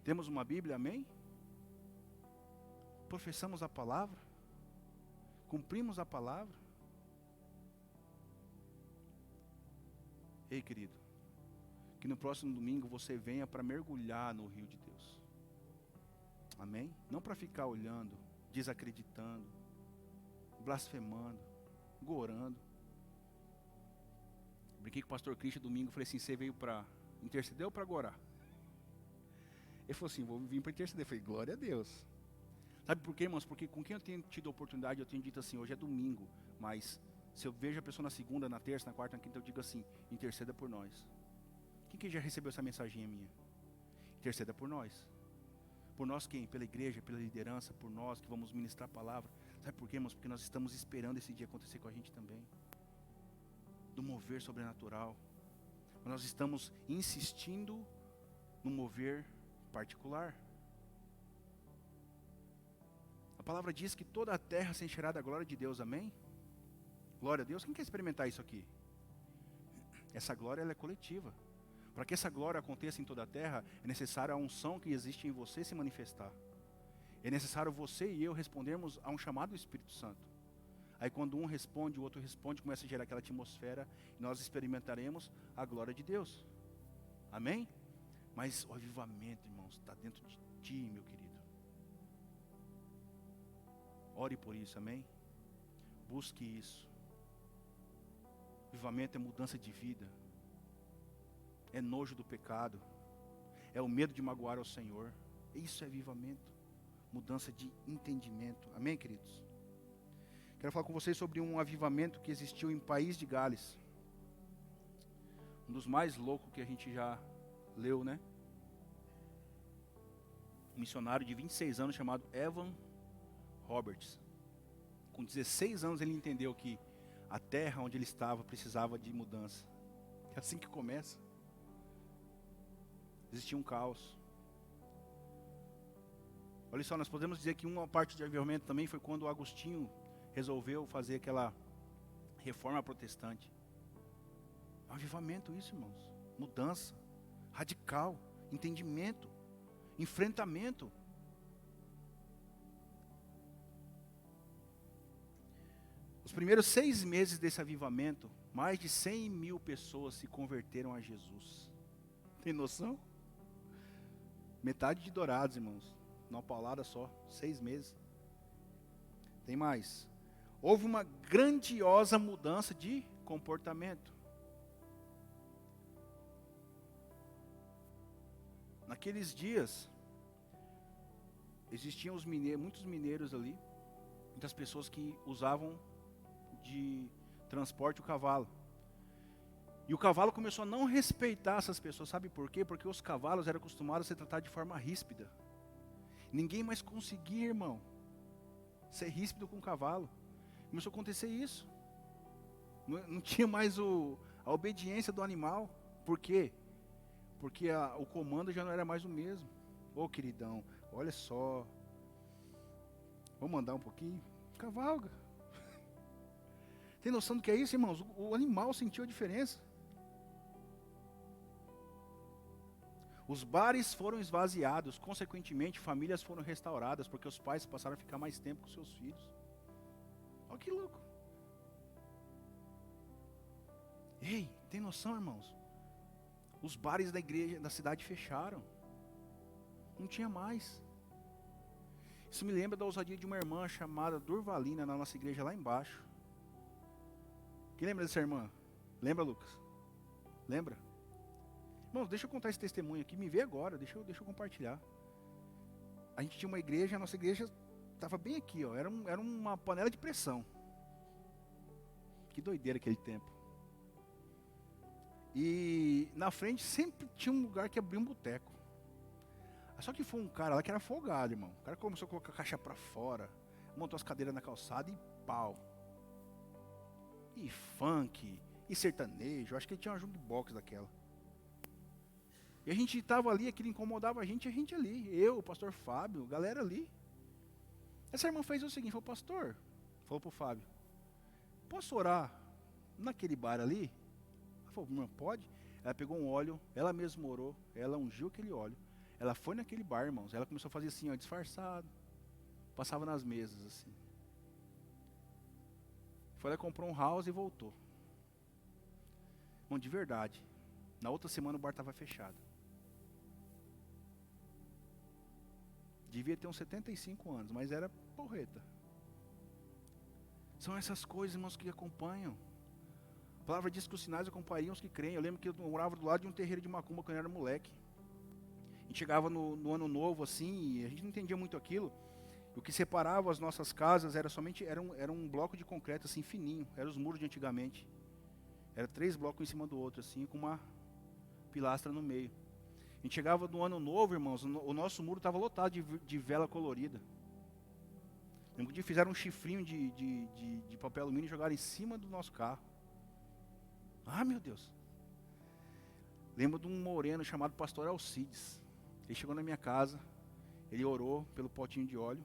Temos uma Bíblia, amém? Professamos a palavra? Cumprimos a palavra? Ei, querido, que no próximo domingo você venha para mergulhar no rio de Deus. Amém? Não para ficar olhando, desacreditando, blasfemando, gorando. Brinquei com o pastor Cristian domingo, falei assim, você veio para interceder ou para gorar? Ele falou assim, vou vir para interceder. Eu falei, glória a Deus. Sabe por quê, irmãos? Porque com quem eu tenho tido a oportunidade, eu tenho dito assim, hoje é domingo, mas se eu vejo a pessoa na segunda, na terça, na quarta, na quinta, eu digo assim, interceda por nós. Quem que já recebeu essa mensagem minha? Interceda por nós. Por nós quem? Pela igreja, pela liderança, por nós que vamos ministrar a palavra. Sabe por quê, irmãos? Porque nós estamos esperando esse dia acontecer com a gente também. Do mover sobrenatural. Nós estamos insistindo no mover particular. A palavra diz que toda a terra se encherá da glória de Deus, amém? Glória a Deus. Quem quer experimentar isso aqui? Essa glória ela é coletiva. Para que essa glória aconteça em toda a terra, é necessário a unção que existe em você se manifestar. É necessário você e eu respondermos a um chamado do Espírito Santo. Aí quando um responde, o outro responde, começa a gerar aquela atmosfera, e nós experimentaremos a glória de Deus. Amém? Mas o avivamento, irmãos, está dentro de ti, meu querido. Ore por isso, amém? Busque isso. Avivamento é mudança de vida. É nojo do pecado. É o medo de magoar ao Senhor. Isso é avivamento. Mudança de entendimento. Amém, queridos? Quero falar com vocês sobre um avivamento que existiu em País de Gales. Um dos mais loucos que a gente já leu, né? Um missionário de 26 anos chamado Evan Roberts. Com 16 anos ele entendeu que a terra onde ele estava precisava de mudança. É assim que começa. Existia um caos. Olha só, nós podemos dizer que uma parte de avivamento também foi quando Agostinho resolveu fazer aquela reforma protestante. Avivamento isso, irmãos. Mudança radical, entendimento, enfrentamento. Os primeiros 6 meses desse avivamento, mais de 100 mil pessoas se converteram a Jesus. Tem noção? Metade de Dourados, irmãos. Numa paulada só, 6 meses. Tem mais. Houve uma grandiosa mudança de comportamento. Naqueles dias, existiam muitos mineiros ali, muitas pessoas que usavam de transporte o cavalo. E o cavalo começou a não respeitar essas pessoas, sabe por quê? Porque os cavalos eram acostumados a ser tratados de forma ríspida. Ninguém mais conseguia, irmão, ser ríspido com o cavalo. Começou a acontecer isso. Não tinha mais a obediência do animal. Por quê? Porque o comando já não era mais o mesmo. Ô queridão, olha só. Vamos andar um pouquinho? Cavalga. Tem noção do que é isso, irmãos? O animal sentiu a diferença. Os bares foram esvaziados, consequentemente, famílias foram restauradas, porque os pais passaram a ficar mais tempo com seus filhos. Olha que louco. Ei, tem noção, irmãos? Os bares da igreja, da cidade fecharam. Não tinha mais. Isso me lembra da ousadia de uma irmã chamada Durvalina, na nossa igreja lá embaixo. Quem lembra dessa irmã? Lembra, Lucas? Lembra? Irmãos, deixa eu contar esse testemunho aqui, me vê agora, deixa eu compartilhar. A gente tinha uma igreja, a nossa igreja estava bem aqui, ó, era uma panela de pressão. Que doideira aquele tempo. E na frente sempre tinha um lugar que abria um boteco. Só que foi um cara lá que era folgado, irmão. O cara começou a colocar a caixa pra fora, montou as cadeiras na calçada e pau. E funk, e sertanejo, acho que ele tinha uma jukebox daquela. E a gente estava ali, aquilo incomodava a gente ali. Eu, o pastor Fábio, galera ali. Essa irmã fez o seguinte, falou, pastor, falou pro Fábio, posso orar naquele bar ali? Ela falou, irmã, pode? Ela pegou um óleo, ela mesma orou, ela ungiu aquele óleo. Ela foi naquele bar, irmãos, ela começou a fazer assim, ó, disfarçado. Passava nas mesas, assim. Foi lá, comprou um house e voltou. Irmão, de verdade. Na outra semana o bar estava fechado. Devia ter uns 75 anos, mas era porreta. São essas coisas, irmãos, que acompanham. A palavra diz que os sinais acompanhariam os que creem. Eu lembro que eu morava do lado de um terreiro de macumba quando eu era moleque. A gente chegava no ano novo, assim, e a gente não entendia muito aquilo. O que separava as nossas casas era um bloco de concreto, assim, fininho. Eram os muros de antigamente. Era 3 blocos em cima do outro, assim, com uma pilastra no meio. A gente chegava no ano novo, irmãos, o nosso muro estava lotado de vela colorida. Lembro que fizeram um chifrinho de papel alumínio e jogaram em cima do nosso carro. Ah, meu Deus. Lembro de um moreno chamado pastor Alcides. Ele chegou na minha casa, ele orou pelo potinho de óleo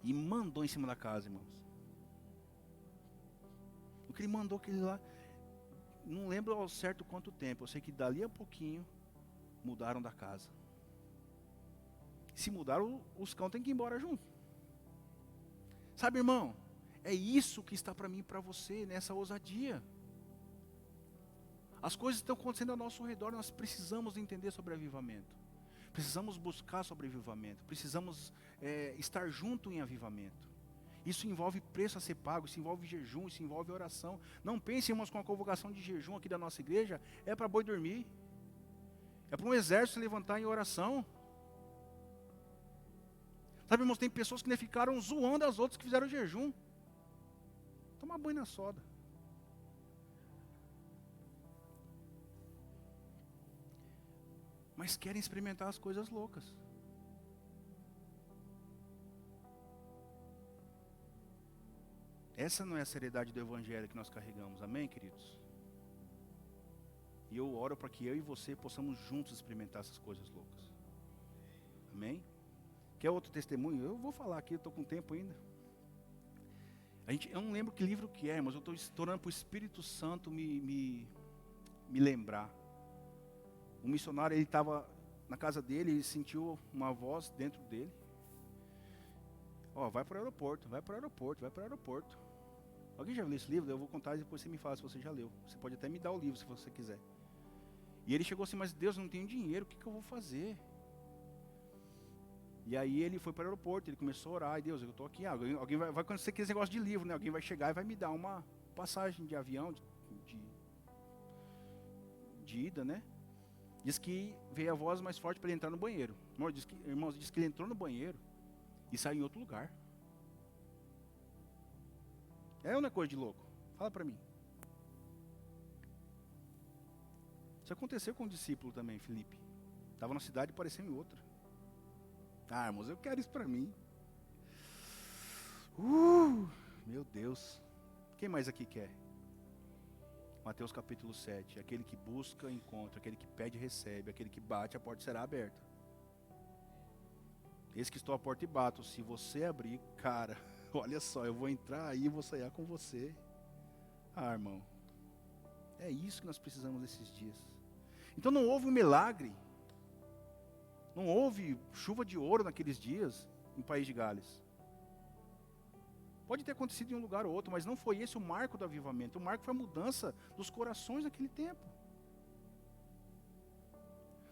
e mandou em cima da casa, irmãos. O que ele mandou aquele lá, não lembro ao certo quanto tempo, eu sei que dali a pouquinho mudaram da casa. Se mudaram, os cão têm que ir embora junto. Sabe, irmão, é isso que está para mim e para você, nessa ousadia. As coisas estão acontecendo ao nosso redor, nós precisamos entender sobre avivamento. Precisamos buscar sobre avivamento. Precisamos estar junto em avivamento. Isso envolve preço a ser pago, isso envolve jejum, isso envolve oração. Não pense, irmãos, com a convocação de jejum aqui da nossa igreja, é para boi dormir. É para um exército se levantar em oração. Sabe, irmãos, tem pessoas que nem ficaram zoando as outras que fizeram jejum. Tomar banho na soda. Mas querem experimentar as coisas loucas. Essa não é a seriedade do evangelho que nós carregamos, amém, queridos? E eu oro para que eu e você possamos juntos experimentar essas coisas loucas. Amém? Quer outro testemunho? Eu vou falar aqui, eu estou com tempo ainda. Eu não lembro que livro que é, mas eu estou estourando para o Espírito Santo me lembrar. Um missionário, ele estava na casa dele e sentiu uma voz dentro dele. Ó, vai para o aeroporto, vai para o aeroporto, vai para o aeroporto. Alguém já leu esse livro? Eu vou contar e depois você me fala se você já leu. Você pode até me dar o livro se você quiser. E ele chegou assim, mas Deus, eu não tenho dinheiro, o que eu vou fazer? E aí ele foi para o aeroporto, ele começou a orar, e Deus, eu estou aqui, alguém vai acontecer aquele negócio de livro, né? Alguém vai chegar e vai me dar uma passagem de avião, de ida, né? Diz que veio a voz mais forte para ele entrar no banheiro. Irmãos, diz que ele entrou no banheiro e saiu em outro lugar. É ou não é coisa de louco? Fala para mim. Isso aconteceu com um discípulo também, Felipe. Estava na cidade e apareceu em outra. Ah, irmãos, eu quero isso para mim. Meu Deus. Quem mais aqui quer? Mateus capítulo 7. Aquele que busca, encontra. Aquele que pede, recebe. Aquele que bate, a porta será aberta. Esse que estou à porta e bato. Se você abrir, cara, olha só, eu vou entrar aí e vou sair com você. Ah, irmão. É isso que nós precisamos nesses dias. Então não houve um milagre. Não houve chuva de ouro naqueles dias em País de Gales. Pode ter acontecido em um lugar ou outro, mas não foi esse o marco do avivamento. O marco foi a mudança dos corações naquele tempo.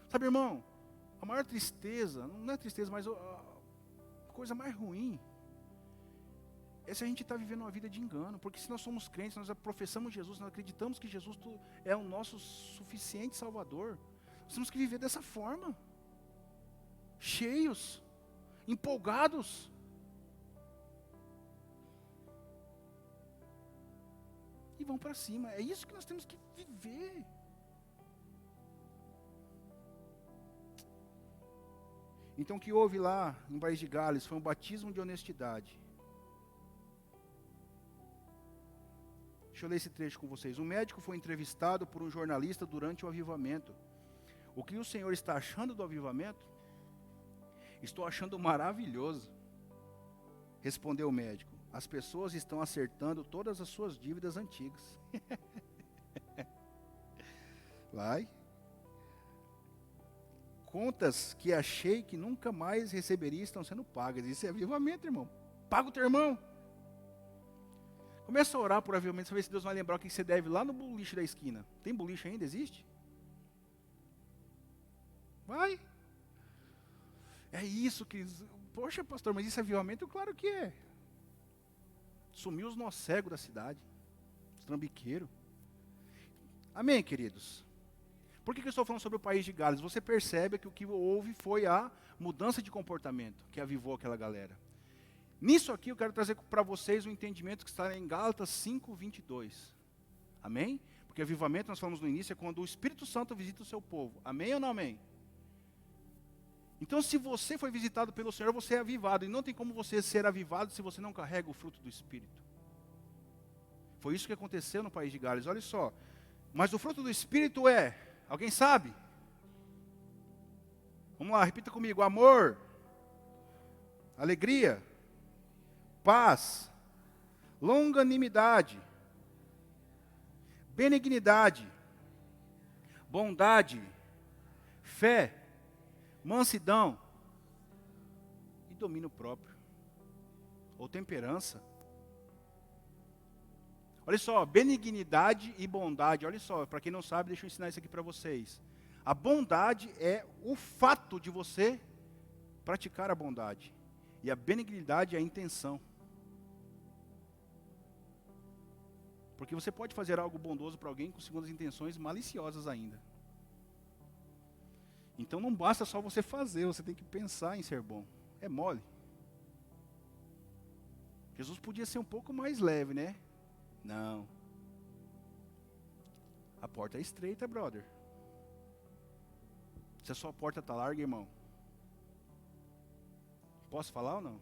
Sabe, irmão, a maior tristeza, não é tristeza, mas a coisa mais ruim é se a gente está vivendo uma vida de engano. Porque se nós somos crentes, nós professamos Jesus, nós acreditamos que Jesus é o nosso suficiente Salvador. Nós temos que viver dessa forma. Cheios, empolgados. E vão para cima. É isso que nós temos que viver. Então o que houve lá em País de Gales foi um batismo de honestidade. Deixa eu ler esse trecho com vocês. Um médico foi entrevistado por um jornalista durante o avivamento. O que o senhor está achando do avivamento? Estou achando maravilhoso, respondeu o médico. As pessoas estão acertando todas as suas dívidas antigas. Vai. Contas que achei que nunca mais receberia estão sendo pagas. Isso é avivamento, irmão. Paga o teu irmão. Começa a orar por avivamento, para ver se Deus vai lembrar o que você deve lá no boliche da esquina. Tem boliche ainda? Existe? Vai. É isso que... Poxa, pastor, mas isso é avivamento? Claro que é. Sumiu os nós cegos da cidade. Os trambiqueiros. Amém, queridos? Por que eu estou falando sobre o País de Gales? Você percebe que o que houve foi a mudança de comportamento que avivou aquela galera. Nisso aqui eu quero trazer para vocês um entendimento que está em Gálatas 5:22. Amém? Porque avivamento, nós falamos no início, é quando o Espírito Santo visita o seu povo. Amém ou não amém? Então, se você foi visitado pelo Senhor, você é avivado. E não tem como você ser avivado se você não carrega o fruto do Espírito. Foi isso que aconteceu no País de Gales. Olha só. Mas o fruto do Espírito é... Alguém sabe? Vamos lá, repita comigo. Amor. Alegria. Paz. Longanimidade. Benignidade. Bondade. Fé. Mansidão e domínio próprio, ou temperança. Olha só, benignidade e bondade. Olha só, para quem não sabe, deixa eu ensinar isso aqui para vocês. A bondade é o fato de você praticar a bondade. E a benignidade é a intenção. Porque você pode fazer algo bondoso para alguém com segundas intenções maliciosas ainda. Então não basta só você fazer, você tem que pensar em ser bom. É mole. Jesus podia ser um pouco mais leve, né? Não. A porta é estreita, brother. Se a sua porta está larga, irmão. Posso falar ou não?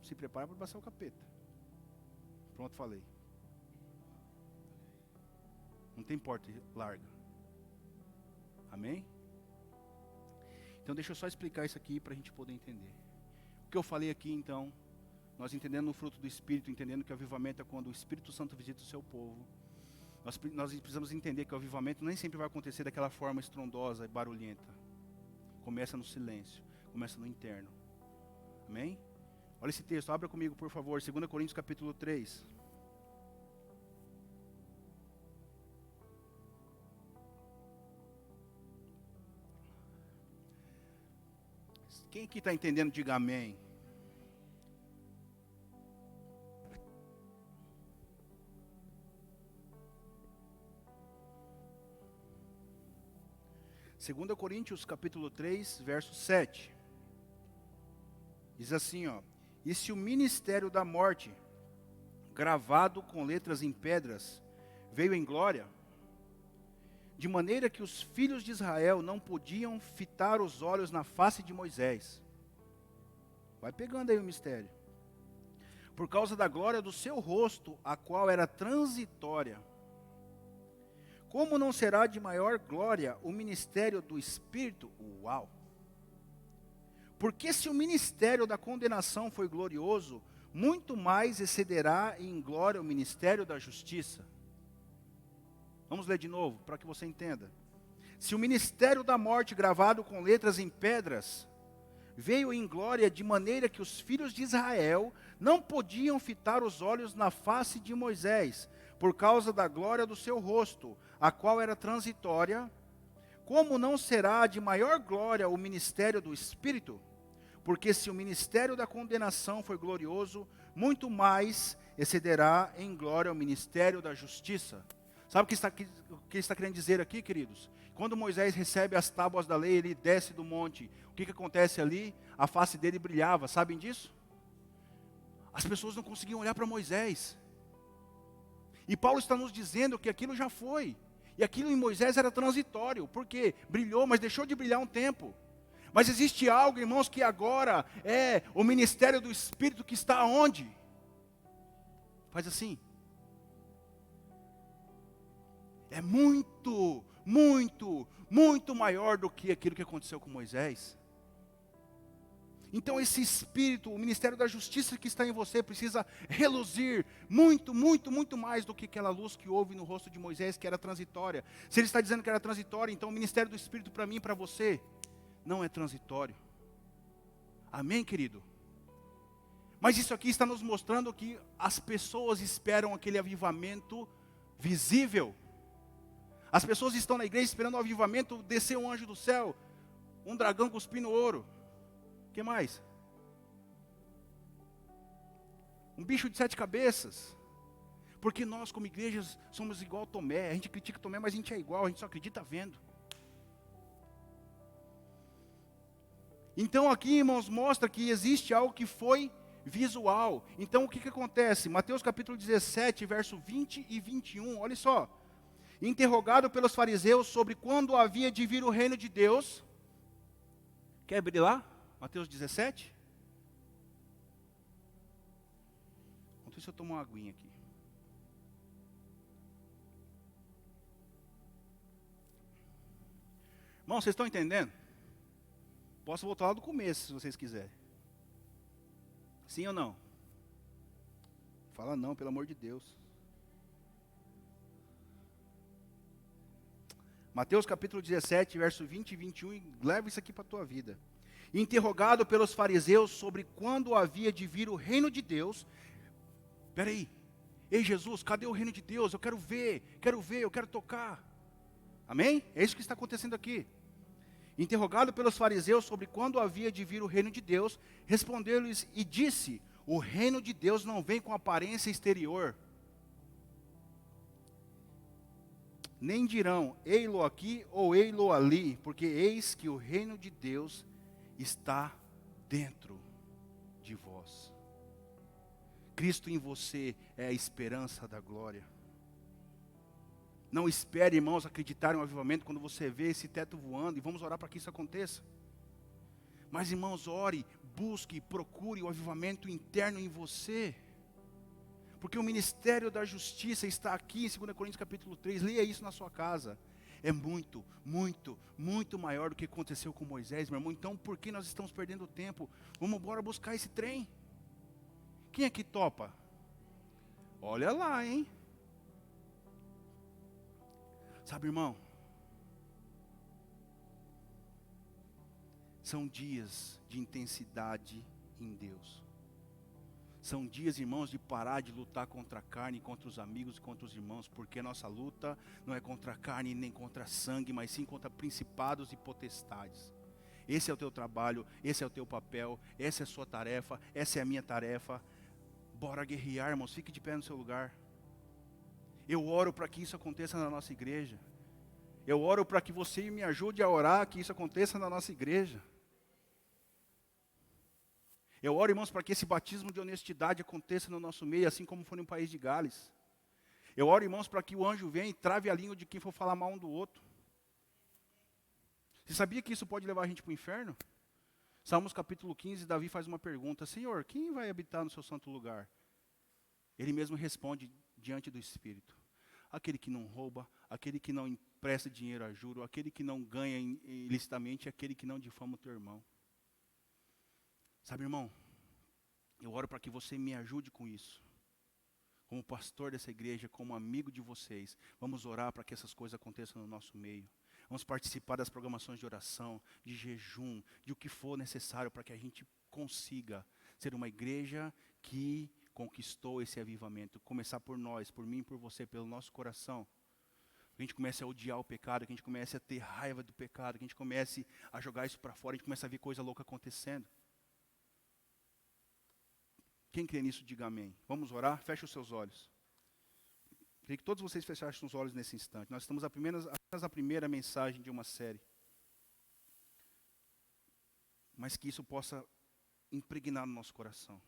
Se prepara para abraçar o capeta. Pronto, falei. Não tem porta larga. Amém? Então deixa eu só explicar isso aqui para a gente poder entender. O que eu falei aqui então, nós entendendo o fruto do Espírito, entendendo que o avivamento é quando o Espírito Santo visita o seu povo. Nós precisamos entender que o avivamento nem sempre vai acontecer daquela forma estrondosa e barulhenta. Começa no silêncio, começa no interno. Amém? Olha esse texto, abra comigo por favor, 2 Coríntios capítulo 3. Quem aqui está entendendo, diga amém. Segunda Coríntios capítulo 3, verso 7. Diz assim, ó: e se o ministério da morte, gravado com letras em pedras, veio em glória, de maneira que os filhos de Israel não podiam fitar os olhos na face de Moisés. Vai pegando aí o mistério. Por causa da glória do seu rosto, a qual era transitória. Como não será de maior glória o ministério do Espírito? Uau! Porque se o ministério da condenação foi glorioso, muito mais excederá em glória o ministério da justiça. Vamos ler de novo, para que você entenda. Se o ministério da morte, gravado com letras em pedras, veio em glória de maneira que os filhos de Israel não podiam fitar os olhos na face de Moisés, por causa da glória do seu rosto, a qual era transitória, como não será de maior glória o ministério do Espírito? Porque se o ministério da condenação foi glorioso, muito mais excederá em glória o ministério da justiça. Sabe o que está querendo dizer aqui, queridos? Quando Moisés recebe as tábuas da lei, ele desce do monte. O que acontece ali? A face dele brilhava, sabem disso? As pessoas não conseguiam olhar para Moisés. E Paulo está nos dizendo que aquilo já foi. E aquilo em Moisés era transitório. Por quê? Brilhou, mas deixou de brilhar um tempo. Mas existe algo, irmãos, que agora é o ministério do Espírito que está onde? Faz assim. É muito, muito, muito maior do que aquilo que aconteceu com Moisés. Então esse Espírito, o ministério da justiça que está em você precisa reluzir muito, muito, muito mais do que aquela luz que houve no rosto de Moisés, que era transitória. Se ele está dizendo que era transitória, então o ministério do Espírito para mim e para você não é transitório. Amém, querido? Mas isso aqui está nos mostrando que as pessoas esperam aquele avivamento visível. As pessoas estão na igreja esperando o avivamento, descer um anjo do céu, um dragão cuspindo ouro. O que mais? Um bicho de 7 cabeças. Porque nós, como igrejas, somos igual Tomé. A gente critica Tomé, mas a gente é igual, a gente só acredita vendo. Então aqui, irmãos, mostra que existe algo que foi visual. Então o que acontece? Mateus capítulo 17, verso 20 e 21, olha só. Interrogado pelos fariseus sobre quando havia de vir o reino de Deus. Quer abrir lá? Mateus 17. Vamos ver se eu tomo uma aguinha aqui. Irmão, vocês estão entendendo? Posso voltar lá do começo, se vocês quiserem. Sim ou não? Fala não, pelo amor de Deus. Mateus capítulo 17, verso 20 e 21, e leva isso aqui para a tua vida. Interrogado pelos fariseus sobre quando havia de vir o reino de Deus. Espera aí. Ei Jesus, cadê o reino de Deus? Eu quero ver, eu quero tocar. Amém? É isso que está acontecendo aqui. Interrogado pelos fariseus sobre quando havia de vir o reino de Deus, respondeu-lhes e disse: o reino de Deus não vem com aparência exterior. Nem dirão, ei-lo aqui ou ei-lo ali, porque eis que o reino de Deus está dentro de vós. Cristo em você é a esperança da glória. Não espere, irmãos, acreditar em um avivamento quando você vê esse teto voando, e vamos orar para que isso aconteça. Mas, irmãos, ore, busque, procure o avivamento interno em você. Porque o ministério da justiça está aqui em 2 Coríntios capítulo 3, leia isso na sua casa. É muito, muito, muito maior do que aconteceu com Moisés, meu irmão. Então, por que nós estamos perdendo tempo? Vamos embora buscar esse trem. Quem aqui topa? Olha lá, hein? Sabe, irmão? São dias de intensidade em Deus. São dias, irmãos, de parar de lutar contra a carne, contra os amigos e contra os irmãos, porque a nossa luta não é contra a carne nem contra sangue, mas sim contra principados e potestades. Esse é o teu trabalho, esse é o teu papel, essa é a sua tarefa, essa é a minha tarefa. Bora guerrear, irmãos, fique de pé no seu lugar. Eu oro para que isso aconteça na nossa igreja. Eu oro para que você me ajude a orar, que isso aconteça na nossa igreja. Eu oro, irmãos, para que esse batismo de honestidade aconteça no nosso meio, assim como foi no país de Gales. Eu oro, irmãos, para que o anjo venha e trave a língua de quem for falar mal um do outro. Você sabia que isso pode levar a gente para o inferno? Salmos capítulo 15, Davi faz uma pergunta: Senhor, quem vai habitar no seu santo lugar? Ele mesmo responde diante do Espírito: aquele que não rouba, aquele que não empresta dinheiro a juro, aquele que não ganha ilicitamente, aquele que não difama o teu irmão. Sabe, irmão, eu oro para que você me ajude com isso. Como pastor dessa igreja, como amigo de vocês, vamos orar para que essas coisas aconteçam no nosso meio. Vamos participar das programações de oração, de jejum, de o que for necessário para que a gente consiga ser uma igreja que conquistou esse avivamento. Começar por nós, por mim, por você, pelo nosso coração. Que a gente comece a odiar o pecado, que a gente comece a ter raiva do pecado, que a gente comece a jogar isso para fora, a gente comece a ver coisa louca acontecendo. Quem crê nisso, diga amém. Vamos orar? Feche os seus olhos. Queria que todos vocês fechassem os olhos nesse instante. Nós estamos apenas na primeira mensagem de uma série. Mas que isso possa impregnar no nosso coração.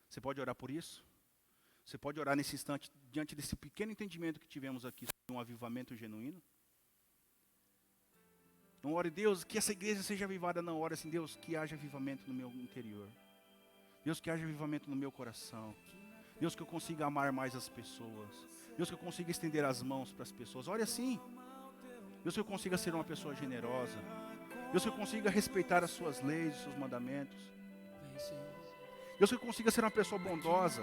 Você pode orar por isso? Você pode orar nesse instante, diante desse pequeno entendimento que tivemos aqui, sobre um avivamento genuíno? Não ore, Deus, que essa igreja seja avivada. Não, ore assim, Deus, que haja avivamento no meu interior. Deus, que haja avivamento no meu coração. Deus, que eu consiga amar mais as pessoas. Deus, que eu consiga estender as mãos para as pessoas. Ore assim. Deus, que eu consiga ser uma pessoa generosa. Deus, que eu consiga respeitar as suas leis, os seus mandamentos. Deus, que eu consiga ser uma pessoa bondosa.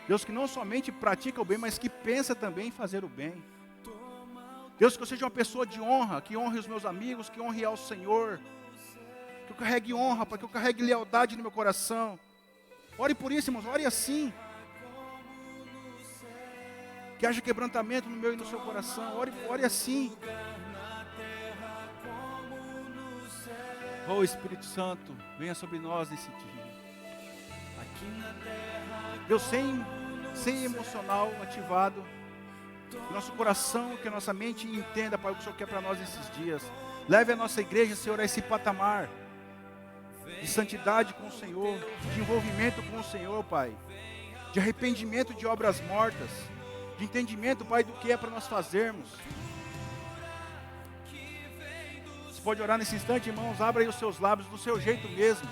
Deus, que não somente pratica o bem, mas que pensa também em fazer o bem. Deus, que eu seja uma pessoa de honra, que honre os meus amigos, que honre ao Senhor. Que eu carregue honra, para que eu carregue lealdade no meu coração. Ore por isso, irmãos, ore assim. Que haja quebrantamento no meu e no seu coração. Ore assim. Oh Espírito Santo, venha sobre nós nesse dia. Deus, sem emocional ativado. Que nosso coração, que a nossa mente entenda, Pai, o que o Senhor quer para nós nesses dias. Leve a nossa igreja, Senhor, a esse patamar de santidade com o Senhor, de envolvimento com o Senhor, Pai, de arrependimento de obras mortas, de entendimento, Pai, do que é para nós fazermos. Você pode orar nesse instante, irmãos, abra aí os seus lábios do seu jeito mesmo.